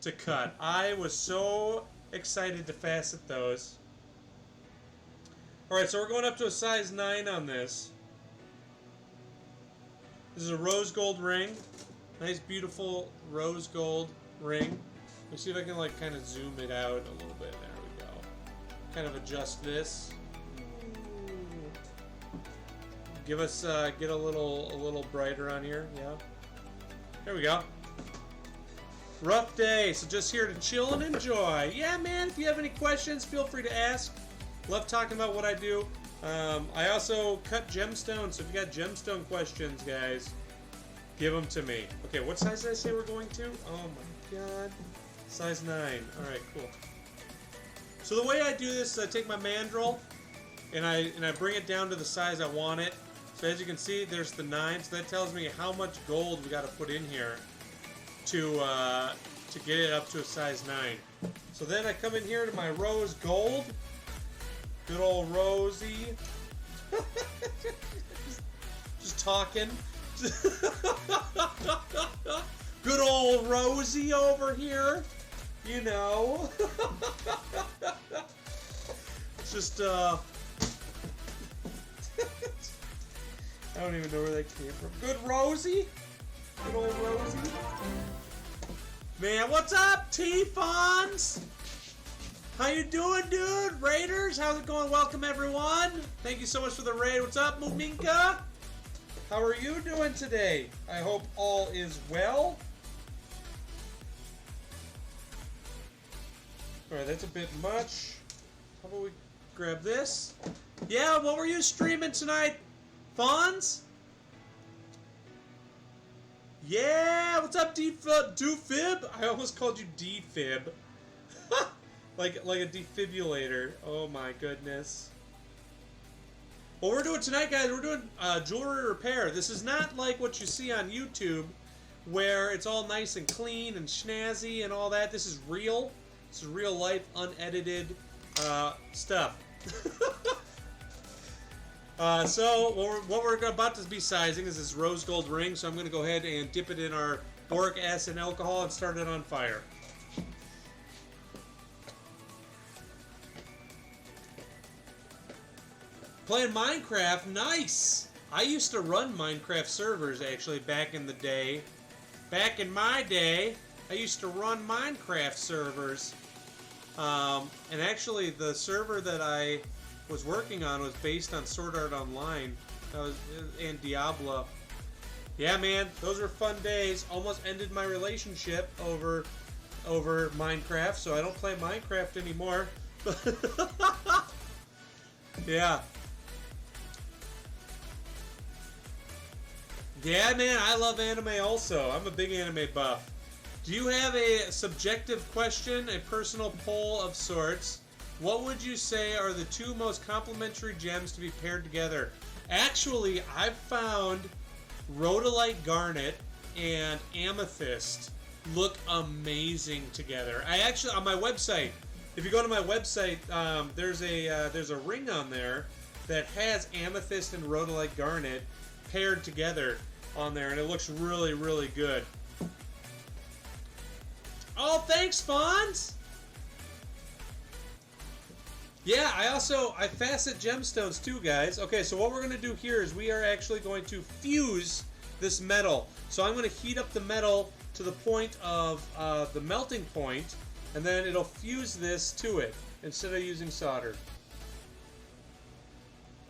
Speaker 1: to cut. I was so excited to facet those. Alright, so we're going up to a size 9 on this. This is a rose gold ring. Nice, beautiful rose gold ring. Let's see if I can, like, kind of zoom it out a little bit. There we go. Kind of adjust this. Give us, get a little brighter on here. Yeah. There we go. Rough day, so just here to chill and enjoy. Yeah, man, if you have any questions, feel free to ask. Love talking about what I do. I also cut gemstones, so if you got gemstone questions, guys, give them to me. Okay, what size did I say we're going to? Oh my god. Size 9. Alright, cool. So the way I do this is I take my mandrel and I bring it down to the size I want it. So as you can see, there's the 9, so that tells me how much gold we got to put in here to get it up to a size 9. So then I come in here to my rose gold. Good old Rosie. just talking. Good old Rosie over here. You know. Just, I don't even know where that came from. Good Rosie. Good old Rosie. Man, what's up, T-Fons? How you doing, dude? Raiders, how's it going? Welcome, everyone. Thank you so much for the raid. What's up, Muminka? How are you doing today? I hope all is well. Alright, that's a bit much. How about we grab this? Yeah, what were you streaming tonight, Fonz? Yeah, what's up, Doofib? I almost called you D-Fib. like a defibrillator. Oh my goodness. What we're doing tonight, guys, we're doing jewelry repair. This is not like what you see on YouTube, where it's all nice and clean and snazzy and all that. This is real. This is real life, unedited stuff. So what we're about to be sizing is this rose gold ring. So I'm going to go ahead and dip it in our boric acid and alcohol and start it on fire. Playing Minecraft, nice! I used to run Minecraft servers, actually, back in the day. Back in my day, I used to run Minecraft servers. And actually, the server that I was working on was based on Sword Art Online and Diablo. Yeah, man, those were fun days. Almost ended my relationship over Minecraft, so I don't play Minecraft anymore. Yeah. Yeah, man, I love anime also. I'm a big anime buff. Do you have a subjective question, a personal poll of sorts? What would you say are the two most complementary gems to be paired together? Actually, I've found rhodolite garnet and amethyst look amazing together. I actually, on my website, if you go to my website, there's a ring on there that has amethyst and rhodolite garnet paired together on there, and it looks really, really good. Oh, thanks, Fonz! Yeah, I facet gemstones too, guys. Okay, so what we're going to do here is we are actually going to fuse this metal. So I'm going to heat up the metal to the point of the melting point, and then it'll fuse this to it instead of using solder.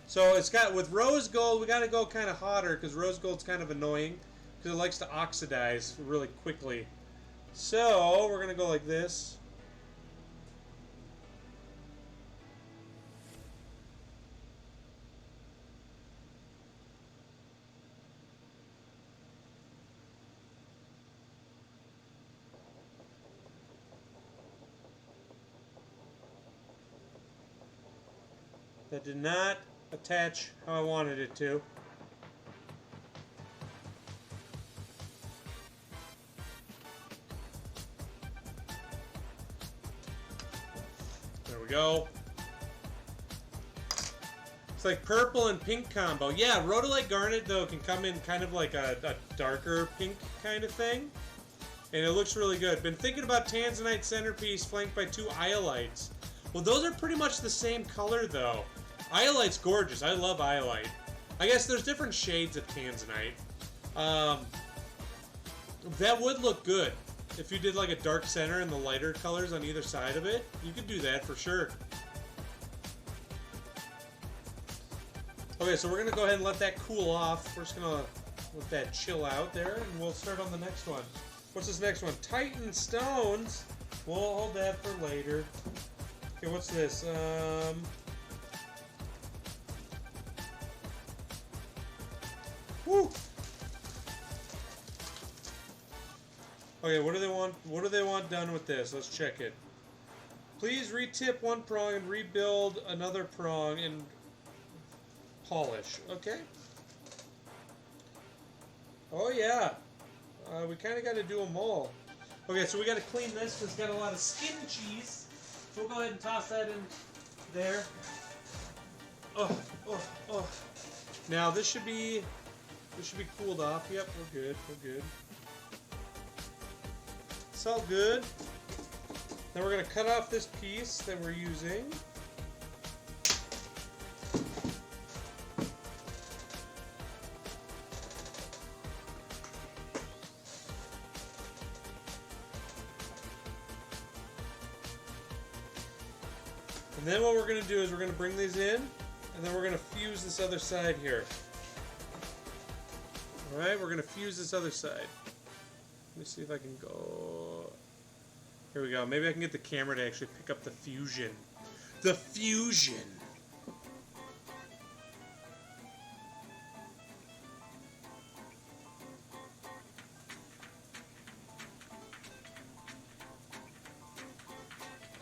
Speaker 1: So it's got, with rose gold, we got to go kind of hotter because rose gold's kind of annoying because it likes to oxidize really quickly. So we're going to go like this. That did not attach how I wanted it to. There we go. It's like purple and pink combo. Yeah, Rhodolite Garnet, though, can come in kind of like a darker pink kind of thing. And it looks really good. Been thinking about Tanzanite centerpiece flanked by 2 Iolites. Well, those are pretty much the same color, though. Iolite's gorgeous. I love Iolite. I guess there's different shades of Tanzanite. That would look good. If you did like a dark center and the lighter colors on either side of it, you could do that for sure. Okay, so we're going to go ahead and let that cool off. We're just going to let that chill out there, and we'll start on the next one. What's this next one? Titan Stones. We'll hold that for later. Okay, what's this? Woo! Okay, what do they want? What do they want done with this? Let's check it. Please retip 1 prong and rebuild another prong and polish. Okay. Oh yeah. We kind of got to do them all. Okay, so we got to clean this because it's got a lot of skin cheese. So we'll go ahead and toss that in there. Oh. Now this should be cooled off. Yep, we're good. We're good. It's all good. Then we're gonna cut off this piece that we're using. And then what we're going to do is we're going to bring these in, and then we're going to fuse this other side here. Alright, we're going to fuse this other side. Let me see if I can go... Here we go. Maybe I can get the camera to actually pick up the fusion. The fusion!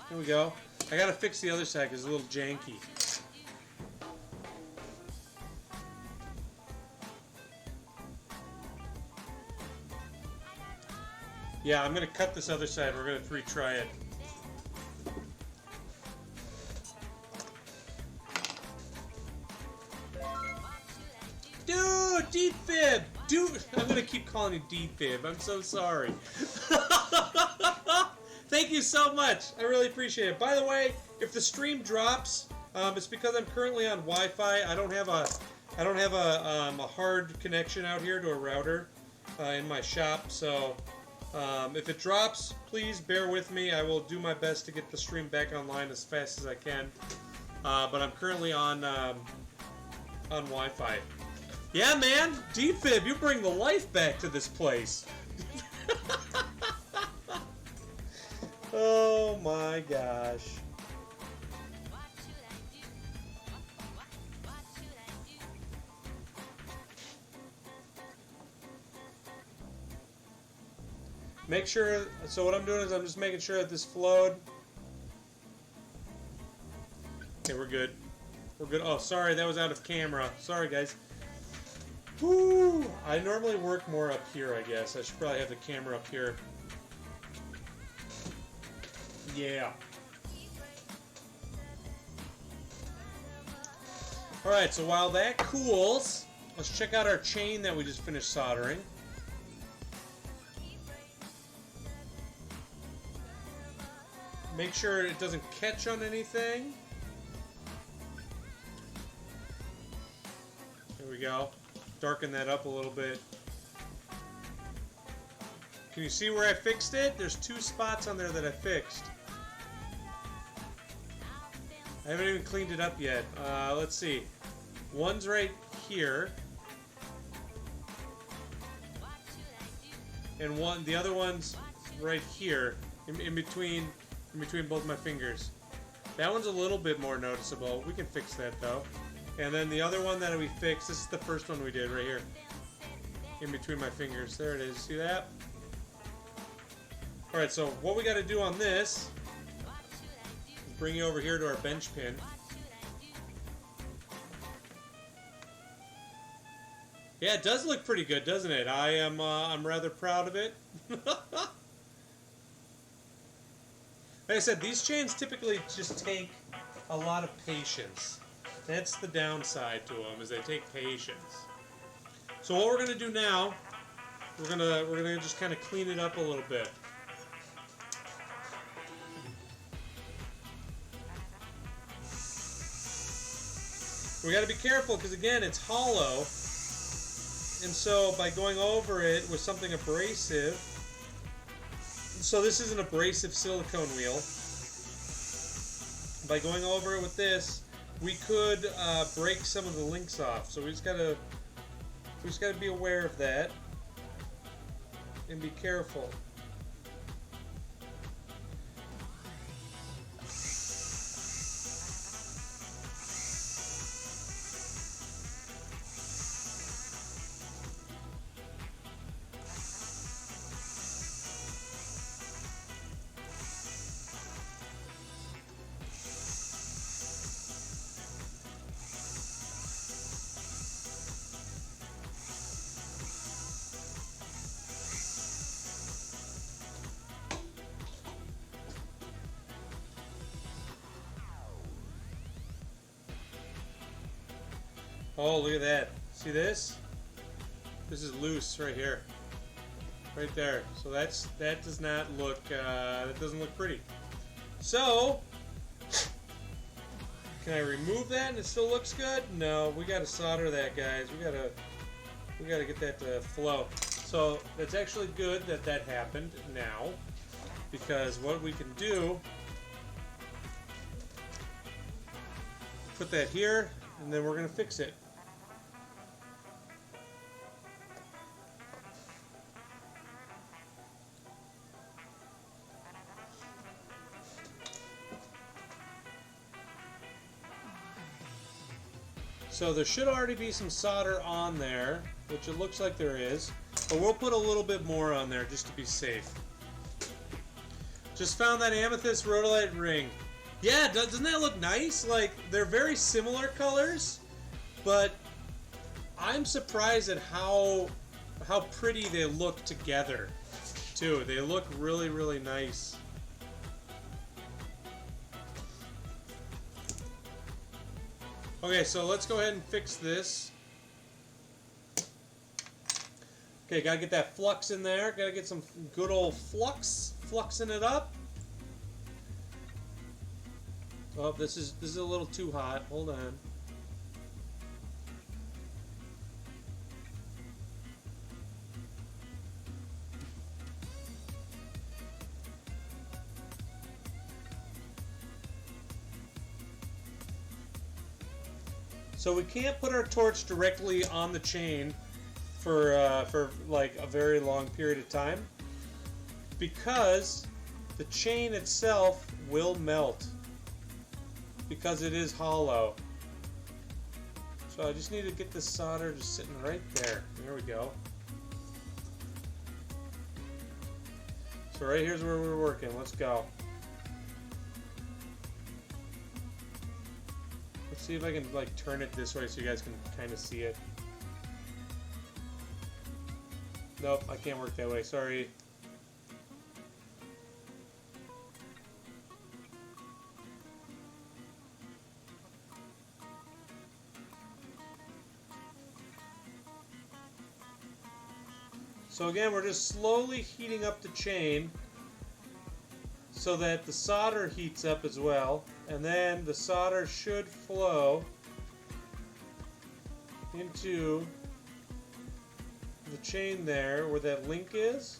Speaker 1: Here we go. I gotta fix the other side because it's a little janky. Yeah, I'm gonna cut this other side. We're gonna retry it. Dude, D-Fib! Dude, I'm gonna keep calling you D-Fib. I'm so sorry. Thank you so much. I really appreciate it. By the way, if the stream drops, it's because I'm currently on Wi-Fi. I don't have a hard connection out here to a router in my shop. So if it drops, please bear with me. I will do my best to get the stream back online as fast as I can. But I'm currently on Wi-Fi. Yeah, man, D-Fib, you bring the life back to this place. Oh my gosh. Make sure, so what I'm doing is I'm just making sure that this flowed. Okay, we're good. We're good. Oh, sorry, that was out of camera. Sorry, guys. Woo! I normally work more up here, I guess. I should probably have the camera up here. Yeah. Alright, so while that cools, let's check out our chain that we just finished soldering. Make sure it doesn't catch on anything. There we go. Darken that up a little bit. Can you see where I fixed it? There's 2 spots on there that I fixed. I haven't even cleaned it up yet. Let's see. One's right here. And the other one's right here. In between both my fingers. That one's a little bit more noticeable. We can fix that though. And then the other one that we fixed, this is the first one we did right here. In between my fingers. There it is. See that? Alright, so what we got to do on this is bring you over here to our bench pin. Yeah, it does look pretty good, doesn't it? I'm rather proud of it. Like I said, these chains typically just take a lot of patience. That's the downside to them, is they take patience. So what we're gonna do now, we're gonna just kind of clean it up a little bit. We got to be careful because again, it's hollow, and so by going over it with something abrasive, so this is an abrasive silicone wheel. By going over it with this, we could break some of the links off. So we just gotta be aware of that and be careful. Oh, look at that. See this? This is loose right here. Right there. So that does not look, that doesn't look pretty. So, can I remove that and it still looks good? No, we gotta solder that, guys. We gotta get that to flow. So, that's actually good that that happened now, because what we can do, put that here, and then we're gonna fix it. So there should already be some solder on there, which it looks like there is, but we'll put a little bit more on there just to be safe. Just found that amethyst rhodolite ring. Yeah, doesn't that look nice? Like, they're very similar colors, but I'm surprised at how pretty they look together, too. They look really, really nice. Okay, so let's go ahead and fix this. Okay, gotta get that flux in there. Gotta get some good old fluxing it up. Oh, this is a little too hot. Hold on. So we can't put our torch directly on the chain for like a very long period of time, because the chain itself will melt because it is hollow. So I just need to get this solder just sitting right there. There we go. So right here's where we're working. Let's go. Let's see if I can like turn it this way so you guys can kind of see it. Nope, I can't work that way. Sorry. So again, we're just slowly heating up the chain so that the solder heats up as well, and then the solder should flow into the chain there where that link is.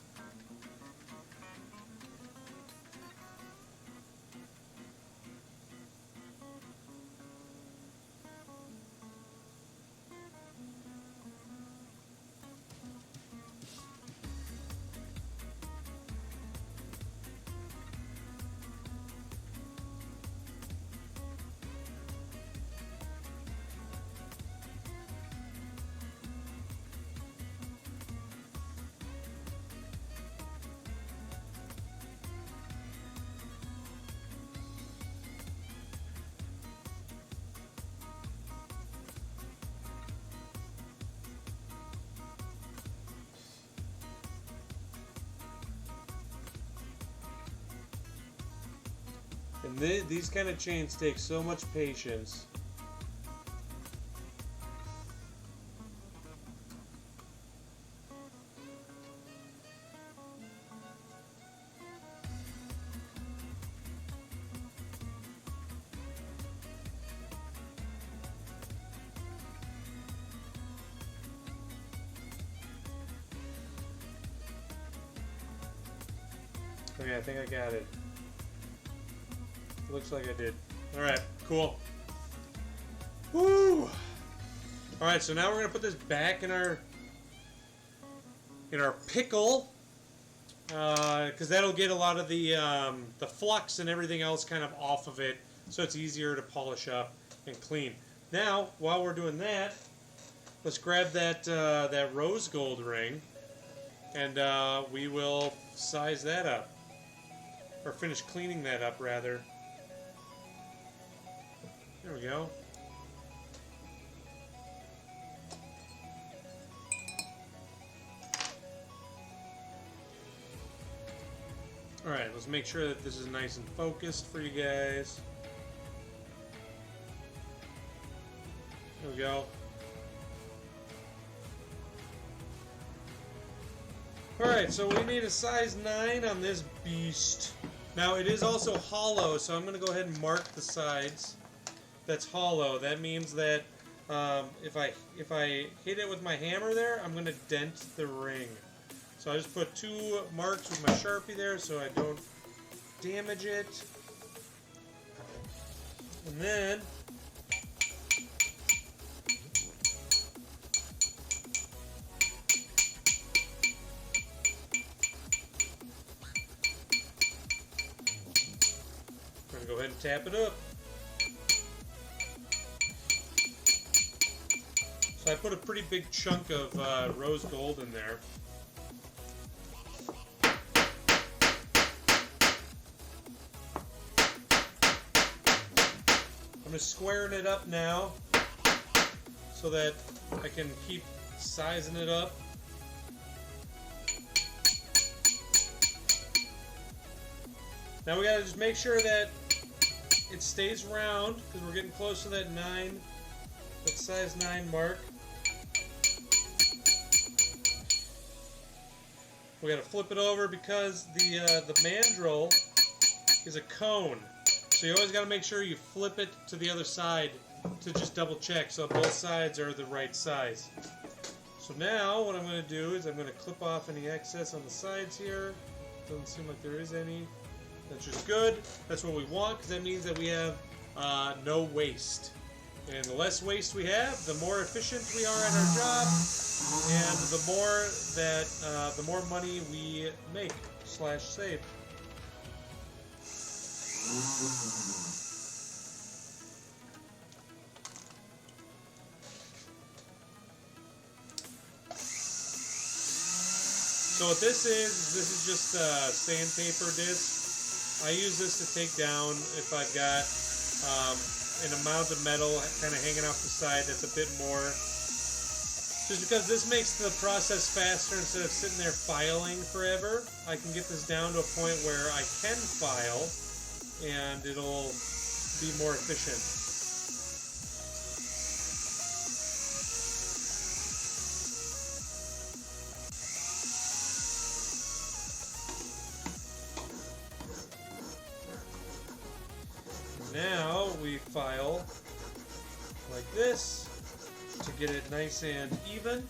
Speaker 1: And these kind of chains take so much patience. Okay, I think I got it. Looks like I did. Alright, cool. Woo! Alright, so now we're gonna put this back in our pickle. Because that'll get a lot of the flux and everything else kind of off of it, so it's easier to polish up and clean. Now, while we're doing that, let's grab that that rose gold ring, and we will size that up. Or finish cleaning that up, rather. There we go. Alright, let's make sure that this is nice and focused for you guys. There we go. Alright, so we need a size 9 on this beast. Now, it is also hollow, so I'm going to go ahead and mark the sides. That's hollow. That means that if I hit it with my hammer there, I'm going to dent the ring. So I just put 2 marks with my Sharpie there so I don't damage it. And then I'm going to go ahead and tap it up. So I put a pretty big chunk of rose gold in there. I'm just squaring it up now so that I can keep sizing it up. Now we gotta just make sure that it stays round because we're getting close to that size 9 mark. We gotta flip it over because the mandrel is a cone. So you always gotta make sure you flip it to the other side to just double check so both sides are the right size. So now what I'm gonna do is I'm gonna clip off any excess on the sides here. Doesn't seem like there is any. That's just good. That's what we want because that means that we have no waste. And the less waste we have, the more efficient we are at our job, and the more money we make / save. So what this is just sandpaper disc. I use this to take down if I've got an amount of metal kind of hanging off the side that's a bit more. Just because this makes the process faster instead of sitting there filing forever, I can get this down to a point where I can file and it'll be more efficient. Now we file like this to get it nice and even.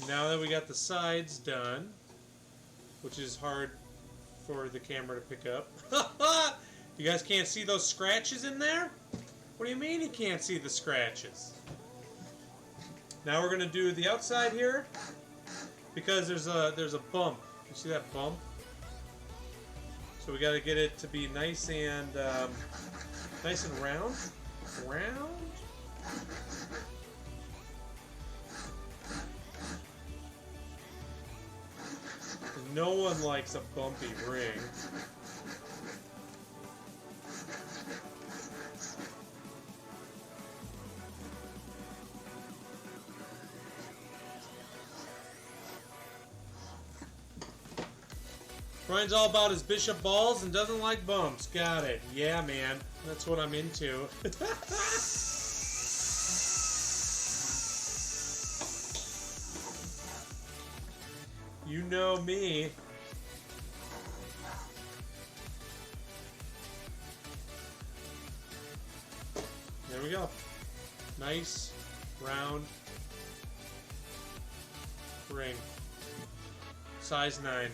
Speaker 1: Now that we got the sides done, which is hard for the camera to pick up. You guys can't see those scratches in there? What do you mean you can't see the scratches? Now we're gonna do the outside here because there's a bump. You see that bump? So we got to get it to be nice and round. Round. No one likes a bumpy ring. Ryan's all about his bishop balls and doesn't like bumps. Got it. Yeah, man. That's what I'm into. You know me. There we go. Nice, round ring. Size 9.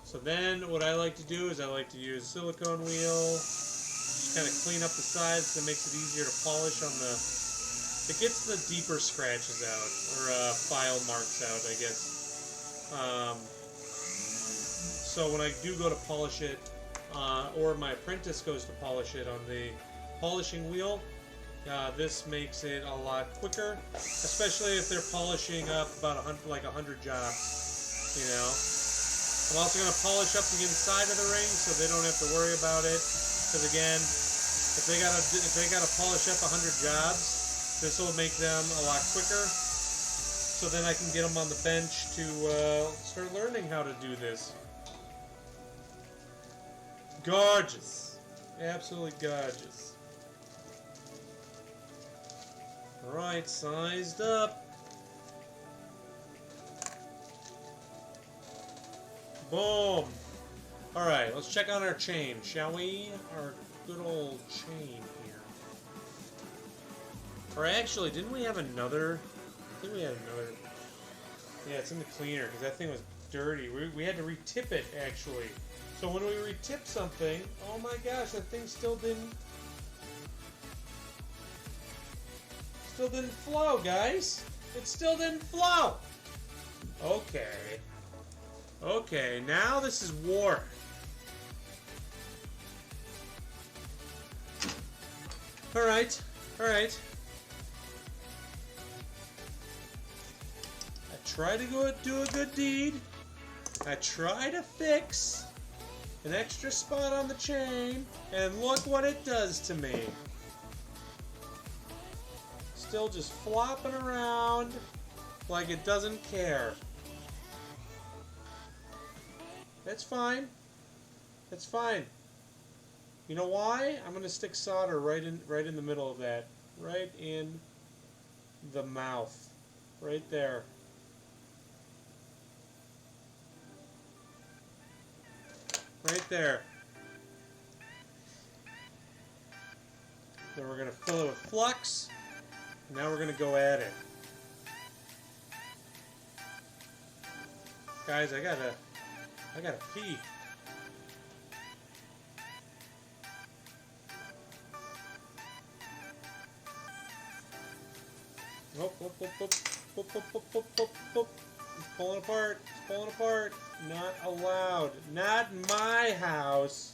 Speaker 1: So then what I like to do is I like to use a silicone wheel. Just kind of clean up the sides that makes it easier to polish on the... It gets the deeper scratches out, or file marks out, I guess. So when I do go to polish it, or my apprentice goes to polish it on the polishing wheel, this makes it a lot quicker, especially if they're polishing up about 100 jobs, you know. I'm also going to polish up the inside of the ring so they don't have to worry about it, because again, if they gotta polish up 100 jobs, this will make them a lot quicker. So then I can get them on the bench to start learning how to do this. Gorgeous. Absolutely gorgeous. Alright, sized up. Boom. Alright, let's check on our chain, shall we? Our good old chain here. Or actually, didn't we have another... I think we had another... Yeah, it's in the cleaner, because that thing was dirty. We had to retip it, actually. So when we retip something... Oh my gosh, that thing still didn't flow, guys. It still didn't flow. Okay. Okay, now this is war. Alright, alright. I try to do a good deed. I try to fix an extra spot on the chain, and look what it does to me. Still just flopping around like it doesn't care. That's fine. That's fine. You know why? I'm gonna stick solder right in the middle of that. Right in the mouth. Right there. Right there. Then we're gonna fill it with flux. Now we're gonna go at it. Guys, I gotta pee. Whoop, whoop, whoop, whoop, whoop, whoop, whoop, whoop, whoop, whoop. It's pulling apart. It's pulling apart. Not allowed. Not in my house.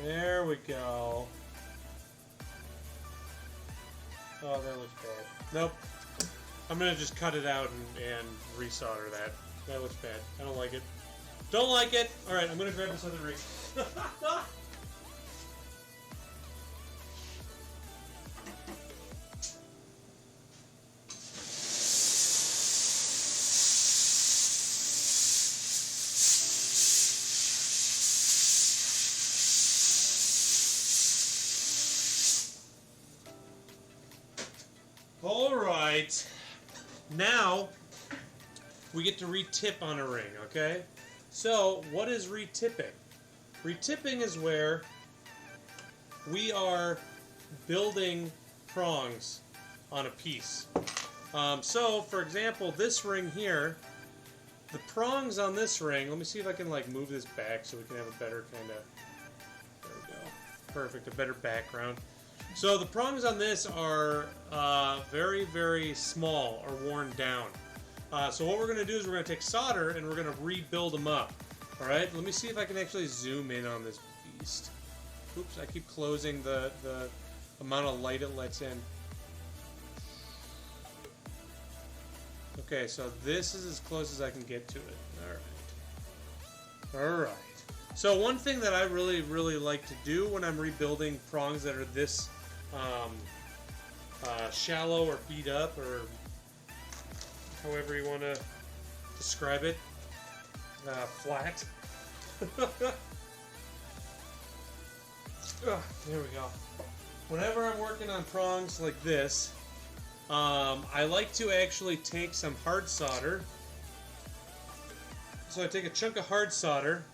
Speaker 1: There we go. Oh, that looks bad. Nope. I'm gonna just cut it out and resolder that. That looks bad. I don't like it. Don't like it! Alright, I'm gonna grab this other rig. Alright. Now, we get to re-tip on a ring, okay? So, what is re-tipping? Re-tipping is where we are building prongs on a piece. So, for example, this ring here, the prongs on this ring, let me see if I can like move this back so we can have a better kind of, there we go, perfect, a better background. So the prongs on this are very, very small or worn down. So what we're going to do is we're going to take solder and we're going to rebuild them up. Alright, let me see if I can actually zoom in on this beast. Oops, I keep closing the amount of light it lets in. Okay, so this is as close as I can get to it. Alright. Alright. So one thing that I really, really like to do when I'm rebuilding prongs that are this shallow or beat up, or however you want to describe it, flat. There we go. Whenever I'm working on prongs like this, I like to actually take some hard solder. So I take a chunk of hard solder.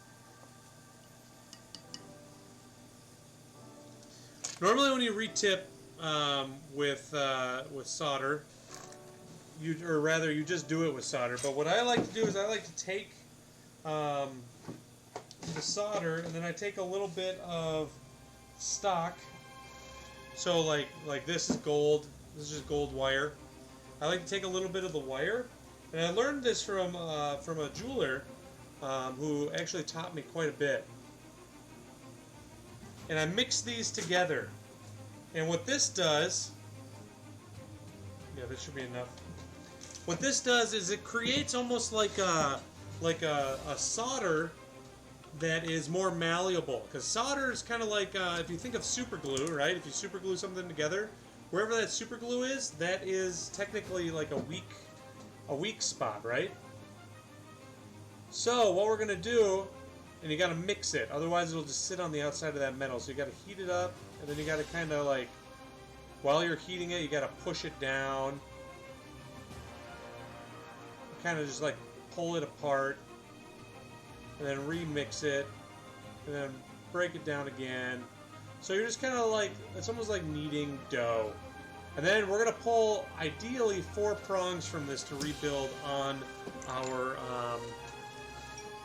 Speaker 1: Normally when you re-tip with solder, you just do it with solder. But what I like to do is I like to take the solder, and then I take a little bit of stock. So like this is gold. This is just gold wire. I like to take a little bit of the wire, and I learned this from a jeweler who actually taught me quite a bit. And I mix these together. And what this does, yeah, this should be enough. What this does is it creates almost like a solder that is more malleable. Because solder is kind of like, if you think of super glue, right? If you super glue something together, wherever that super glue is, that is technically like a weak spot, right? So what we're gonna do, and you gotta mix it, otherwise it'll just sit on the outside of that metal. So you gotta heat it up, and then you gotta kind of like, while you're heating it, you gotta push it down, kind of just like pull it apart, and then remix it, and then break it down again. So you're just kind of like, it's almost like kneading dough. And then we're going to pull, ideally, 4 prongs from this to rebuild on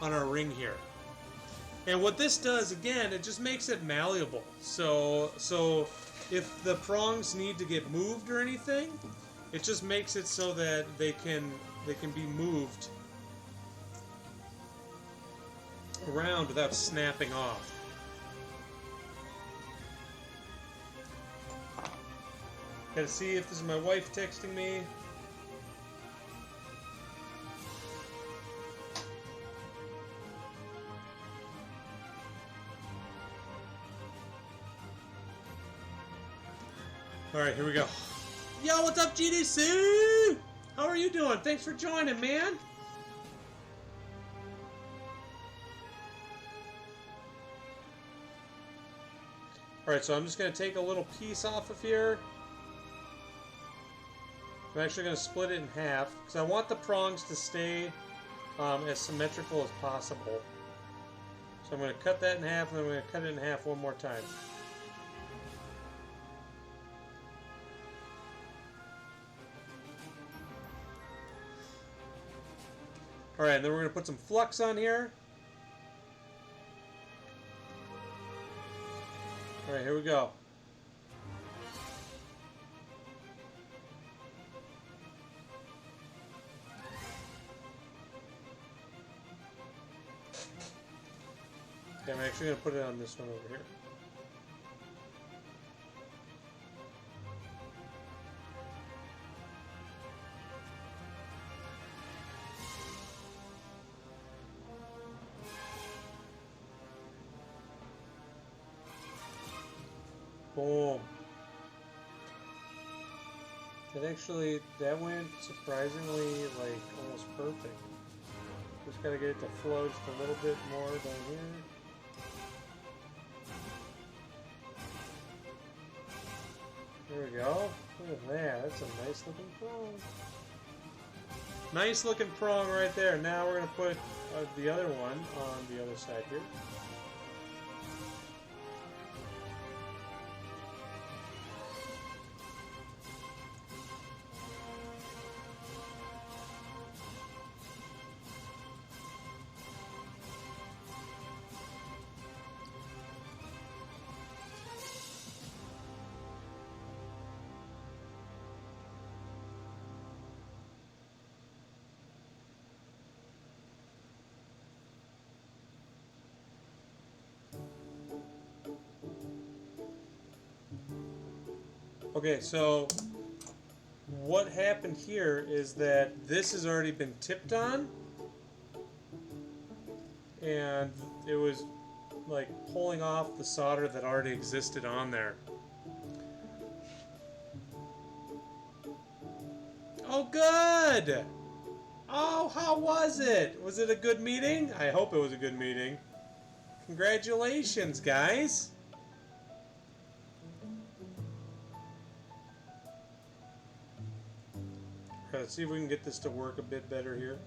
Speaker 1: our ring here. And what this does, again, it just makes it malleable. So if the prongs need to get moved or anything, it just makes it so that they can be moved around without snapping off. Gotta see if this is my wife texting me. Alright, here we go. Yo, what's up, GDC? How are you doing? Thanks for joining, man. Alright, so I'm just going to take a little piece off of here. I'm actually going to split it in half, because I want the prongs to stay as symmetrical as possible. So I'm going to cut that in half, and then I'm going to cut it in half one more time. Alright, and then we're going to put some flux on here. Alright, here we go. Okay, I'm actually going to put it on this one over here. Boom. That went surprisingly, like, almost perfect. Just gotta get it to flow just a little bit more down here. There we go. Look at that. That's a nice looking prong. Nice looking prong right there. Now we're going to put the other one on the other side here. Okay, so what happened here is that this has already been tipped on, and it was like pulling off the solder that already existed on there. Oh, good! Oh, how was it? Was it a good meeting? I hope it was a good meeting. Congratulations, guys! Let's see if we can get this to work a bit better here.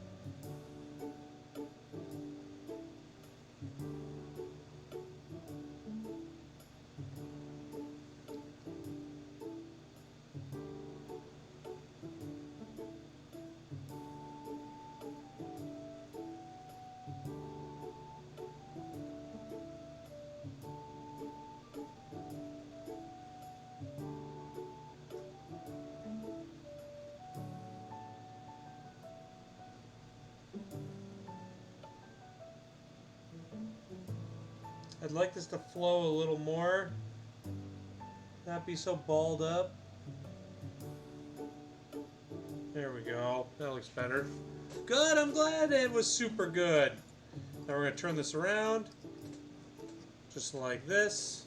Speaker 1: I'd like this to flow a little more, not be so balled up. There we go. That looks better. Good, I'm glad it was super good. Now we're going to turn this around, just like this.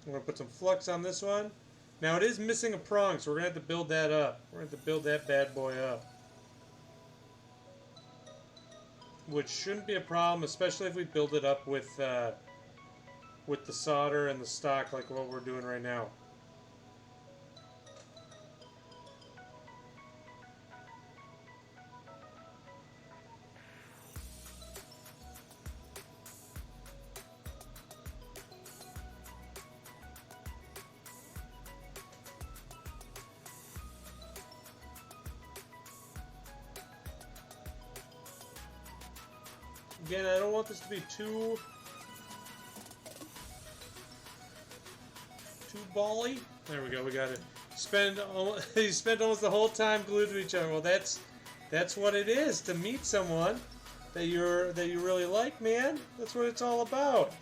Speaker 1: I'm going to put some flux on this one. Now it is missing a prong, so we're going to have to build that up. We're going to have to build that bad boy up. Which shouldn't be a problem, especially if we build it up with the solder and the stock like what we're doing right now. Again, I don't want this to be too bally. There we go. We got it. You spend almost the whole time glued to each other. Well, that's what it is to meet someone that you really like, man. That's what it's all about.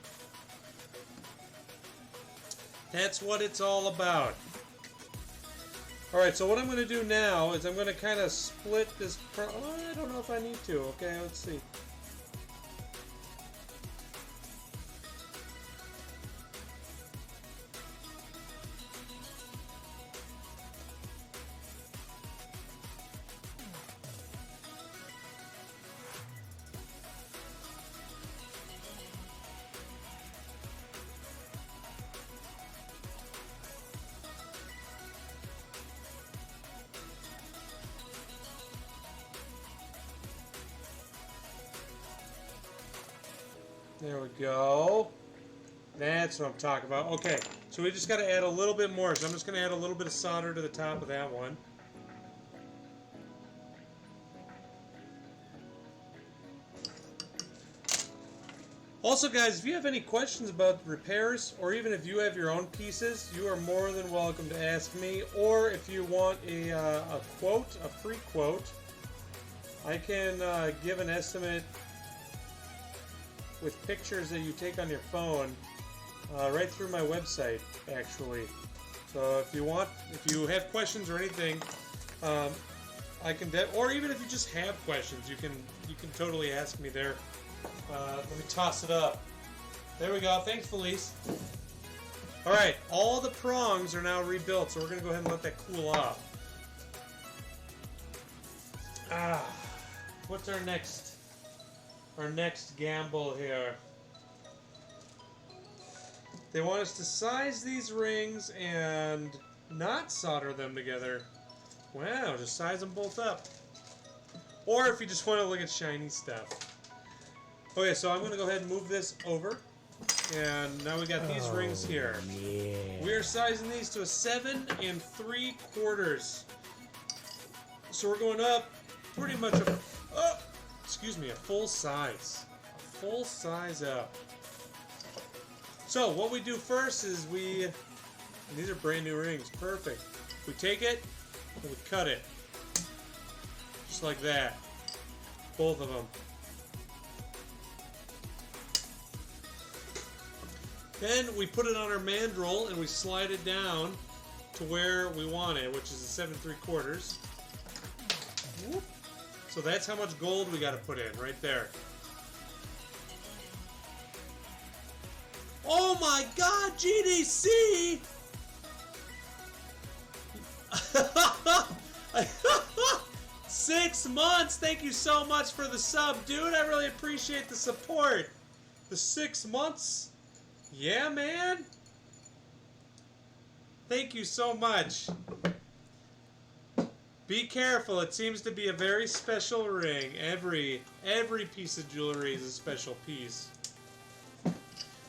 Speaker 1: That's what it's all about. All right. So what I'm going to do now is I'm going to kind of split this. Oh, I don't know if I need to. Okay, let's see. There we go. That's what I'm talking about. Okay, so we just got to add a little bit more. So I'm just going to add a little bit of solder to the top of that one. Also, guys, if you have any questions about repairs, or even if you have your own pieces, you are more than welcome to ask me. Or if you want a quote, a free quote, I can give an estimate with pictures that you take on your phone right through my website, actually. So if you have questions or anything, I can, or even if you just have questions, you can totally ask me there. Let me toss it up. There we go. Thanks, Felice. All right, all the prongs are now rebuilt, so we're gonna go ahead and let that cool off. What's our next gamble here? They want us to size these rings and not solder them together. Wow, just size them both up. Or if you just want to look at shiny stuff. Okay, so I'm going to go ahead and move this over. And now we got these rings here.
Speaker 2: Yeah.
Speaker 1: We are sizing these to a 7 3/4. So we're going up pretty much a full size. A full size up. So what we do first is these are brand new rings, perfect. We take it and we cut it. Just like that. Both of them. Then we put it on our mandrel and we slide it down to where we want it, which is a 7 3/4. Whoop. So that's how much gold we got to put in right there. Oh my God, GDC! 6 months! Thank you so much for the sub, dude. I really appreciate the support. The 6 months. Yeah, man. Thank you so much. Be careful. It seems to be a very special ring. Every piece of jewelry is a special piece.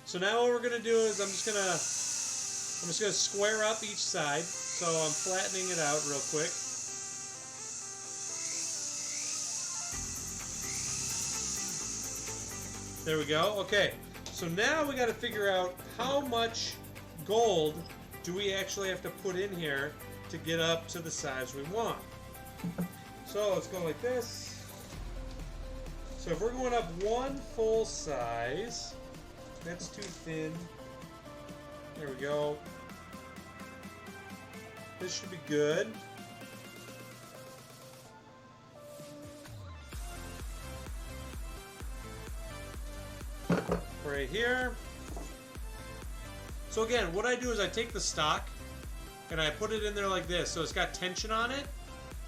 Speaker 1: So now what we're gonna do is I'm just gonna square up each side. So I'm flattening it out real quick. There we go. Okay. So now we got to figure out how much gold do we actually have to put in here to get up to the size we want. So let's go like this. So if we're going up 1 full size, that's too thin. There we go. This should be good. Right here. So again, what I do is I take the stock and I put it in there like this, so it's got tension on it,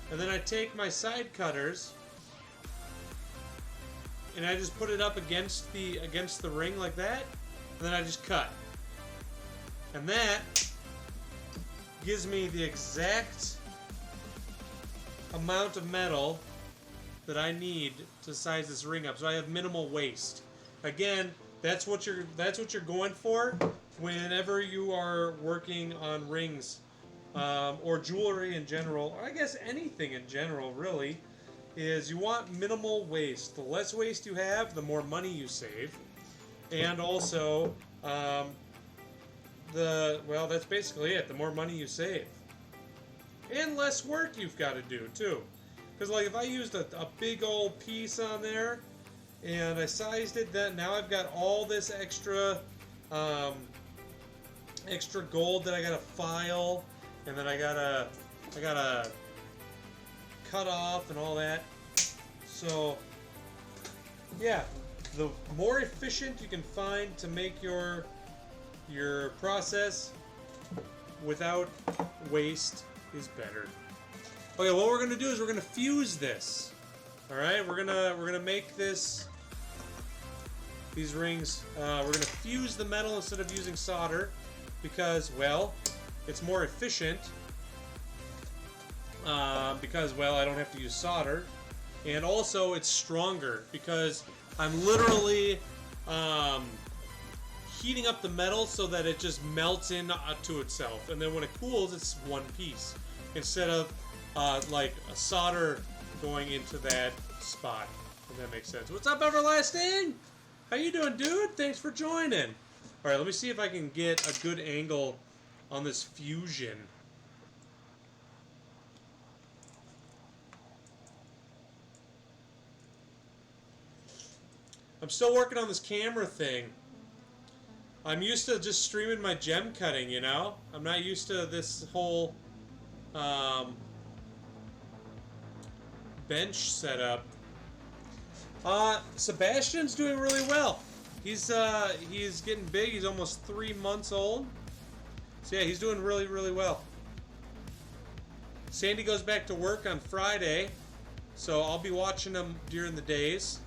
Speaker 1: and then I take my side cutters and I just put it up against the ring like that, and then I just cut, and that gives me the exact amount of metal that I need to size this ring up, so I have minimal waste. Again, that's what you're going for whenever you are working on rings or jewelry in general, or I guess anything in general really, is you want minimal waste. The less waste you have, the more money you save, and also that's basically it. The more money you save, and less work you've got to do too. Because like if I used a big old piece on there, and I sized it, that now I've got all this extra gold that I gotta file, and then I gotta cut off and all that. So yeah, the more efficient you can find to make your process without waste is better. Okay, what we're gonna do is we're gonna fuse this. All right, we're gonna make these rings. We're gonna fuse the metal instead of using solder because, well, it's more efficient. Because, well, I don't have to use solder, and also it's stronger because I'm literally heating up the metal so that it just melts into itself, and then when it cools, it's one piece instead of like a solder going into that spot. If that makes sense. What's up, Everlasting? How you doing, dude? Thanks for joining. All right, let me see if I can get a good angle on this fusion. I'm still working on this camera thing. I'm used to just streaming my gem cutting, you know? I'm not used to this whole bench setup. Sebastian's doing really well. He's getting big. He's almost 3 months old. So yeah, he's doing really, really well. Sandy goes back to work on Friday, so I'll be watching him during the days.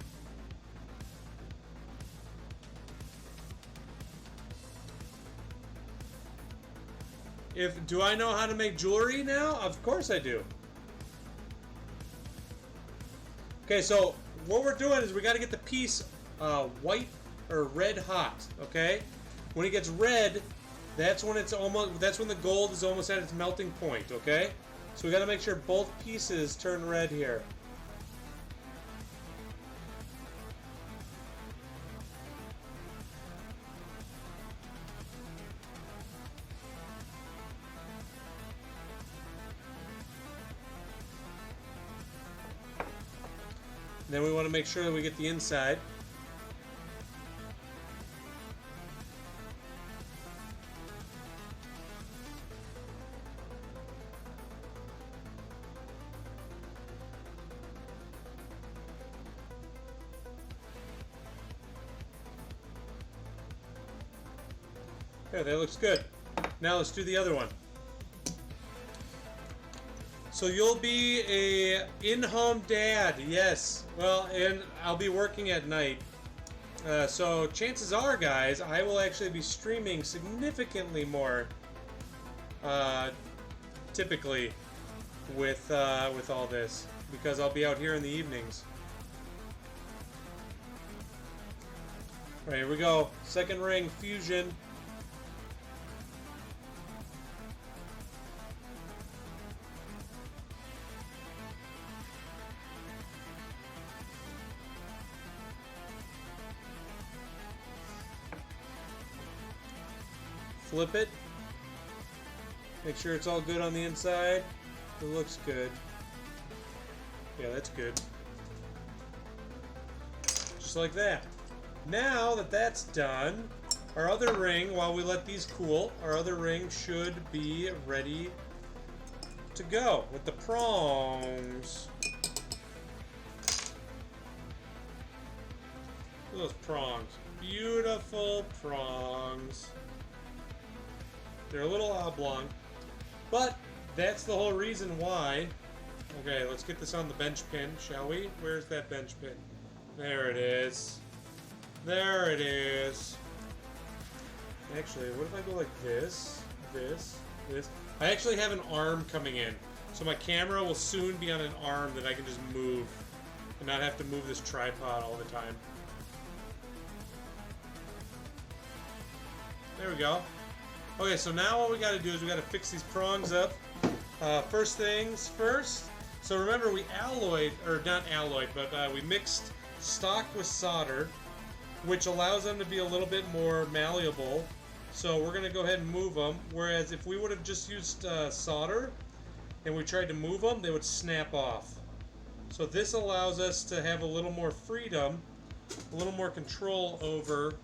Speaker 1: Do I know how to make jewelry now? Of course I do. Okay, so what we're doing is we got to get the piece white or red hot. Okay, when it gets red, that's when the gold is almost at its melting point. Okay, so we got to make sure both pieces turn red here. Then we want to make sure that we get the inside. Okay, that looks good. Now let's do the other one. So you'll be a in-home dad, yes. Well, and I'll be working at night. So chances are, guys, I will actually be streaming significantly more, typically, with all this, because I'll be out here in the evenings. All right, here we go. Second ring, fusion. Flip it. Make sure it's all good on the inside. It looks good. Yeah, that's good. Just like that. Now that that's done, our other ring, while we let these cool, our other ring should be ready to go with the prongs. Look at those prongs. Beautiful prongs. They're a little oblong, but that's the whole reason why. Okay, let's get this on the bench pin, shall we? Where's that bench pin? There it is. There it is. Actually, what if I go like this, this, this? I actually have an arm coming in, so my camera will soon be on an arm that I can just move and not have to move this tripod all the time. There we go. Okay, so now what we got to do is we got to fix these prongs up. First things first. So remember, we alloyed, or not alloyed, but we mixed stock with solder, which allows them to be a little bit more malleable. So we're going to go ahead and move them. Whereas if we would have just used solder and we tried to move them, they would snap off. So this allows us to have a little more freedom, a little more control over.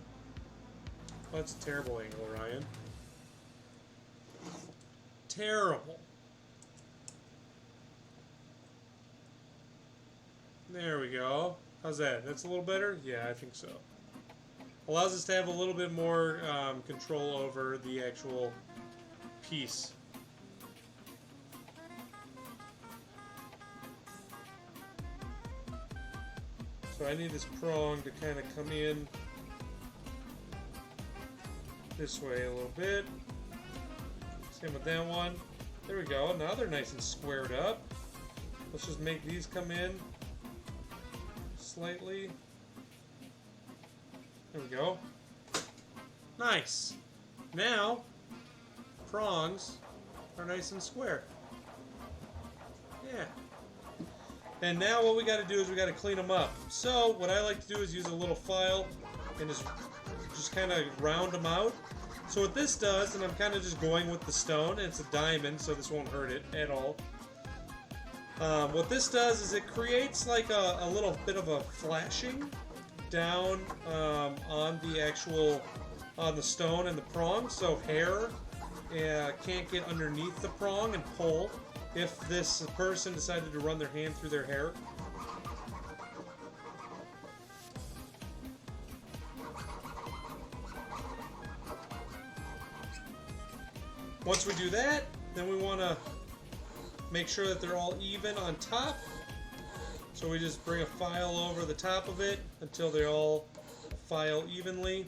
Speaker 1: Oh, that's a terrible angle, Ryan. Terrible. There we go. How's that? That's a little better? Yeah, I think so. Allows us to have a little bit more control over the actual piece. So I need this prong to kind of come in this way a little bit. Same with that one. There we go. Now they're nice and squared up. Let's just make these come in slightly. There we go. Nice. Now, prongs are nice and square. Yeah. And now what we got to do is we got to clean them up. So what I like to do is use a little file and just kind of round them out. So what this does, and I'm kind of just going with the stone, and it's a diamond, so this won't hurt it at all. What this does is it creates like a little bit of a flashing down on the stone and the prong, so hair can't get underneath the prong and pull if this person decided to run their hand through their hair. Once we do that, then we want to make sure that they're all even on top. So we just bring a file over the top of it until they all file evenly.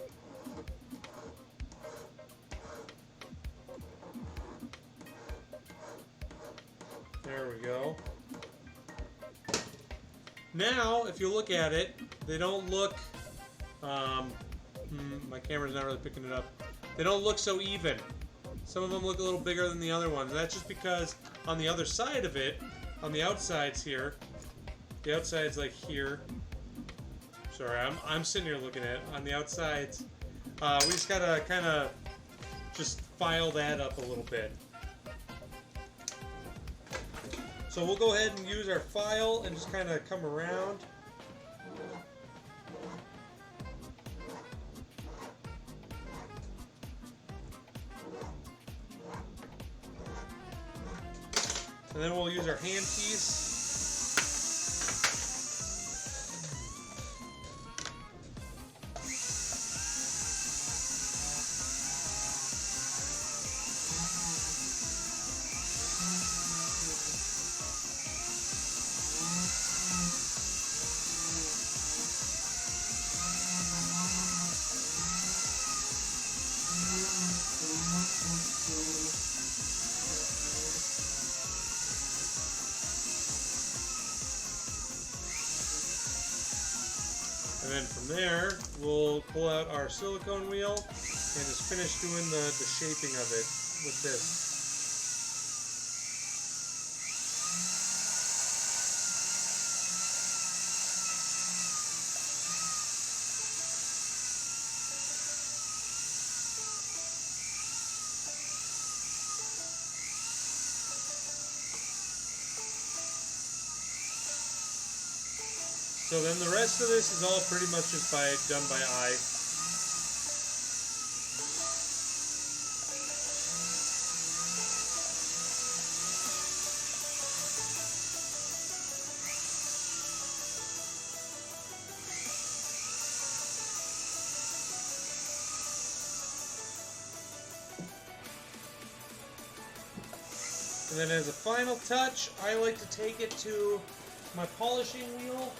Speaker 1: There we go. Now, if you look at it, they don't look... my camera's not really picking it up. They don't look so even. Some of them look a little bigger than the other ones. And that's just because on the other side of it, on the outsides here, the outsides like here. Sorry, I'm sitting here looking at it. On the outsides, we just gotta kind of just file that up a little bit. So we'll go ahead and use our file and just kind of come around. And then we'll use our hand piece. And then from there, we'll pull out our silicone wheel and just finish doing the shaping of it with this. So then the rest of this is all pretty much just done by eye. And then as a final touch, I like to take it to my polishing wheel.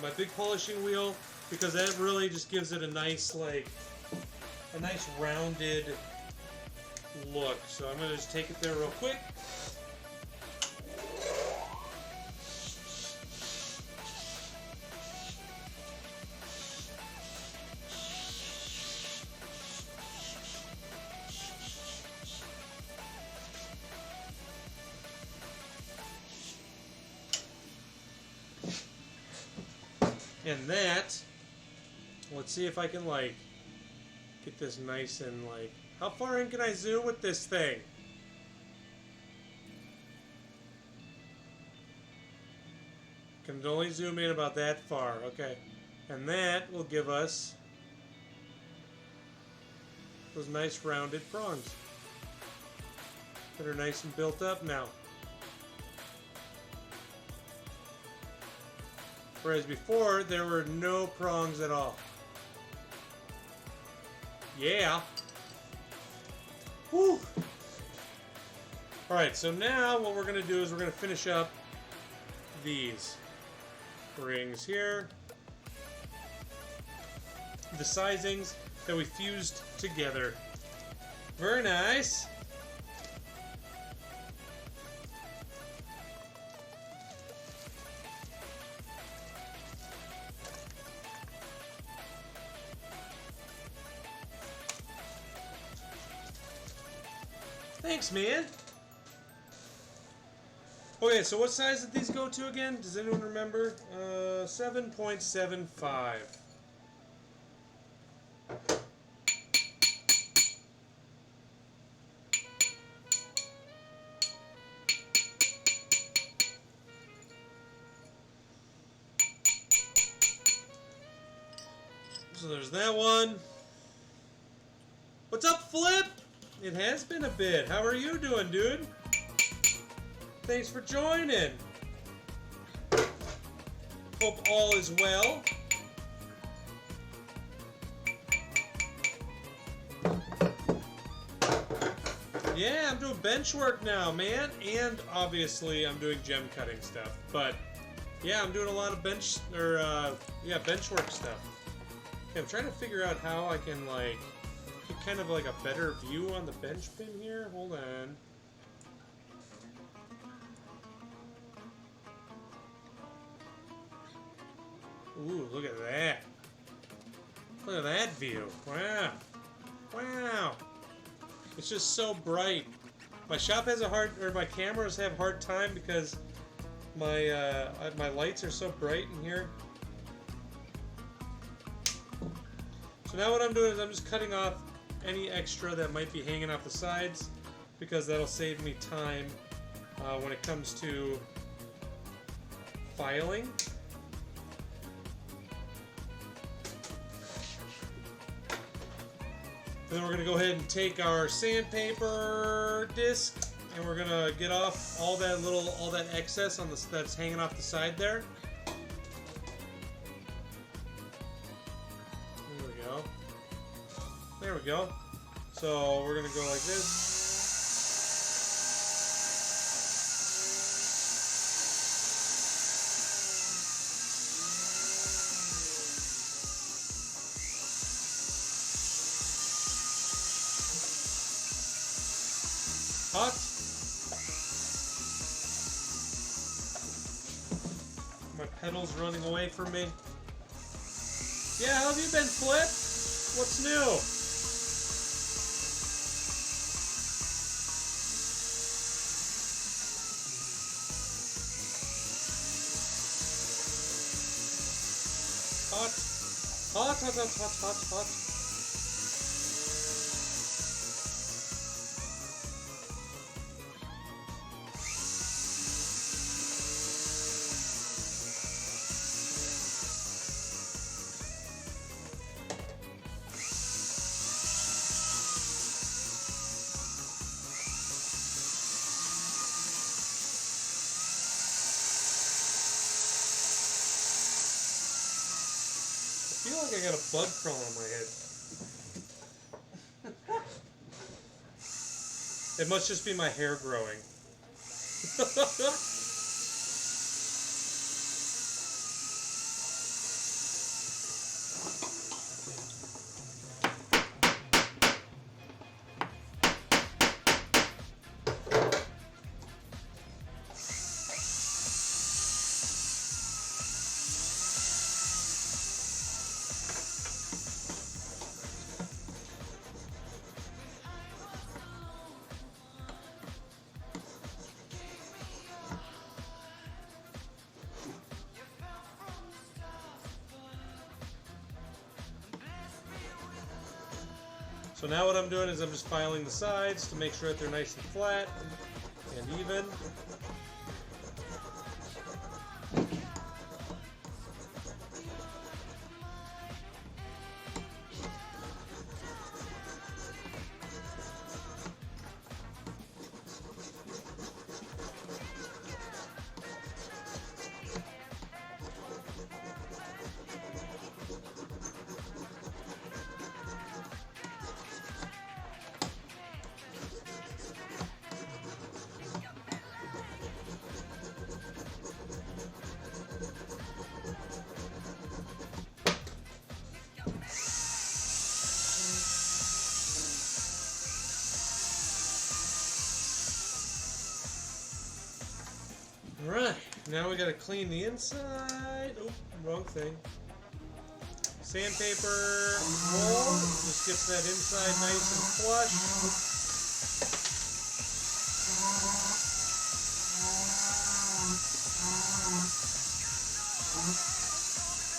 Speaker 1: My big polishing wheel, because that really just gives it a nice, like, a nice rounded look. So I'm going to just take it there real quick. And that, let's see if I can, like, get this nice and, like, how far in can I zoom with this thing? Can only zoom in about that far, okay. And that will give us those nice rounded prongs that are nice and built up now. Whereas before, there were no prongs at all. Yeah. Whew. Alright, so now what we're going to do is we're going to finish up these rings here. The sizings that we fused together. Very nice. Thanks, man. Okay, so what size did these go to again? Does anyone remember? 7.75. So there's that one. What's up, Flip? It has been a bit. How are you doing, dude? Thanks for joining. Hope all is well. Yeah, I'm doing bench work now, man. And obviously I'm doing gem cutting stuff. But yeah, I'm doing a lot of bench work stuff. Okay, I'm trying to figure out how I can, like, get kind of like a better view on the bench pin here. Hold on. Ooh, look at that. Look at that view. Wow. Wow. It's just so bright. My shop has a hard, or my cameras have a hard time because my lights are so bright in here. So now what I'm doing is I'm just cutting off any extra that might be hanging off the sides because that'll save me time when it comes to filing. Then we're going to go ahead and take our sandpaper disc and we're going to get off all that excess on that's hanging off the side there. There we go. There we go. So we're going to go like this. Hot. My pedal's running away from me. Yeah, how have you been, Flip? What's new? Hot. Hot, hot, hot, hot, hot, hot. I feel like I got a bug crawling on my head. It must just be my hair growing. So now what I'm doing is I'm just filing the sides to make sure that they're nice and flat and even. Alright, now we gotta clean the inside. Oh, wrong thing. Sandpaper roll just gets that inside nice and flush.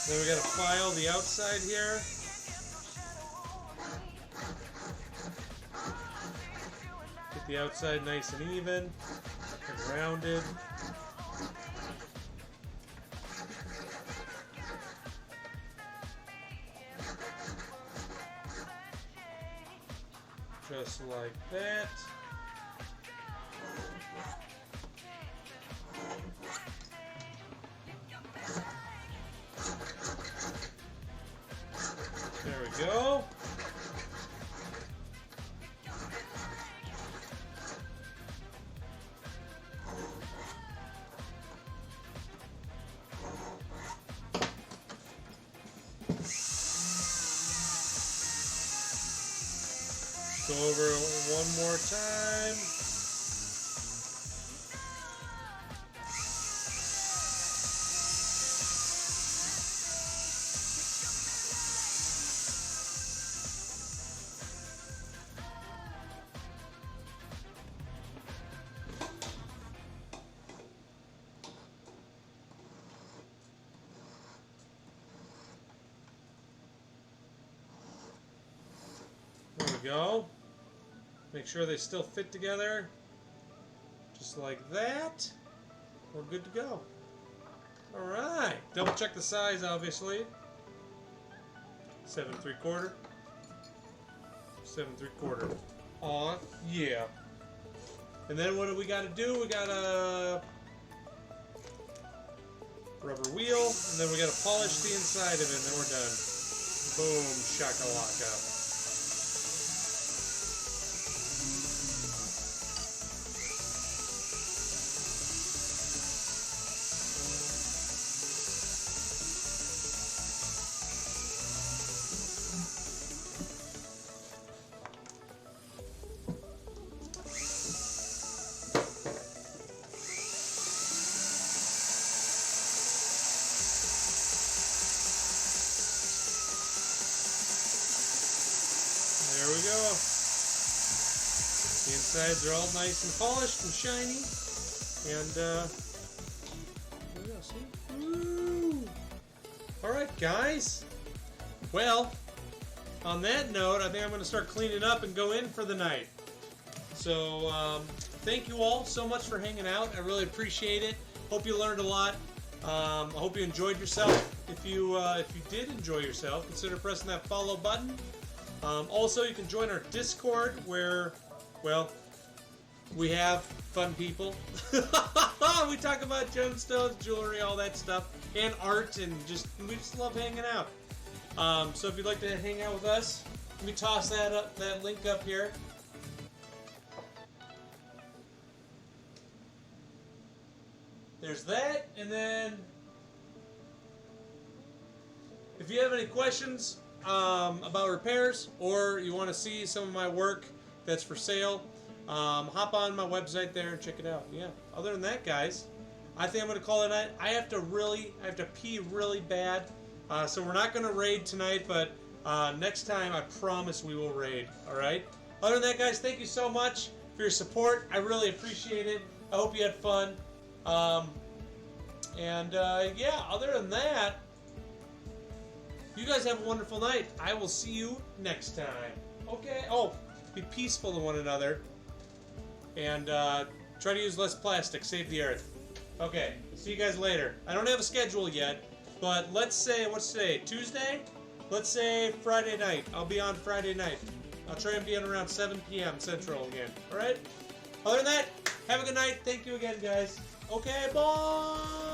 Speaker 1: Then we gotta file the outside here. Get the outside nice and even and rounded. Just like that. There we go. Go over one more time. we go. Make sure they still fit together. Just like that. We're good to go. Alright. Double check the size, obviously. 7 3/4. 7 3/4. Aw, yeah. And then what do we gotta do? We gotta rubber wheel, and then we gotta polish the inside of it, and then we're done. Boom, shakalaka. There we go. The insides are all nice and polished and shiny. And, there we go, see? Woo! Alright, guys. Well, on that note, I think I'm going to start cleaning up and go in for the night. So, thank you all so much for hanging out. I really appreciate it. Hope you learned a lot. I hope you enjoyed yourself. If you did enjoy yourself, consider pressing that follow button. Also, you can join our Discord where, well, we have fun people. We talk about gemstones, jewelry, all that stuff, and art, and we just love hanging out. So if you'd like to hang out with us, let me toss that link up here. There's that, and then if you have any questions about repairs, or you want to see some of my work that's for sale, hop on my website there and check it out. Yeah. Other than that, guys, I think I'm going to call it a night. I have to pee really bad, so we're not going to raid tonight, but next time I promise we will raid. All right. Other than that, guys, thank you so much for your support. I really appreciate it. I hope you had fun. Yeah. Other than that, you guys have a wonderful night. I will see you next time. Okay? Oh, be peaceful to one another. And try to use less plastic. Save the earth. Okay. See you guys later. I don't have a schedule yet, but let's say, what's today? Tuesday? Let's say Friday night. I'll be on Friday night. I'll try and be on around 7 p.m. Central again. Alright? Other than that, have a good night. Thank you again, guys. Okay, bye!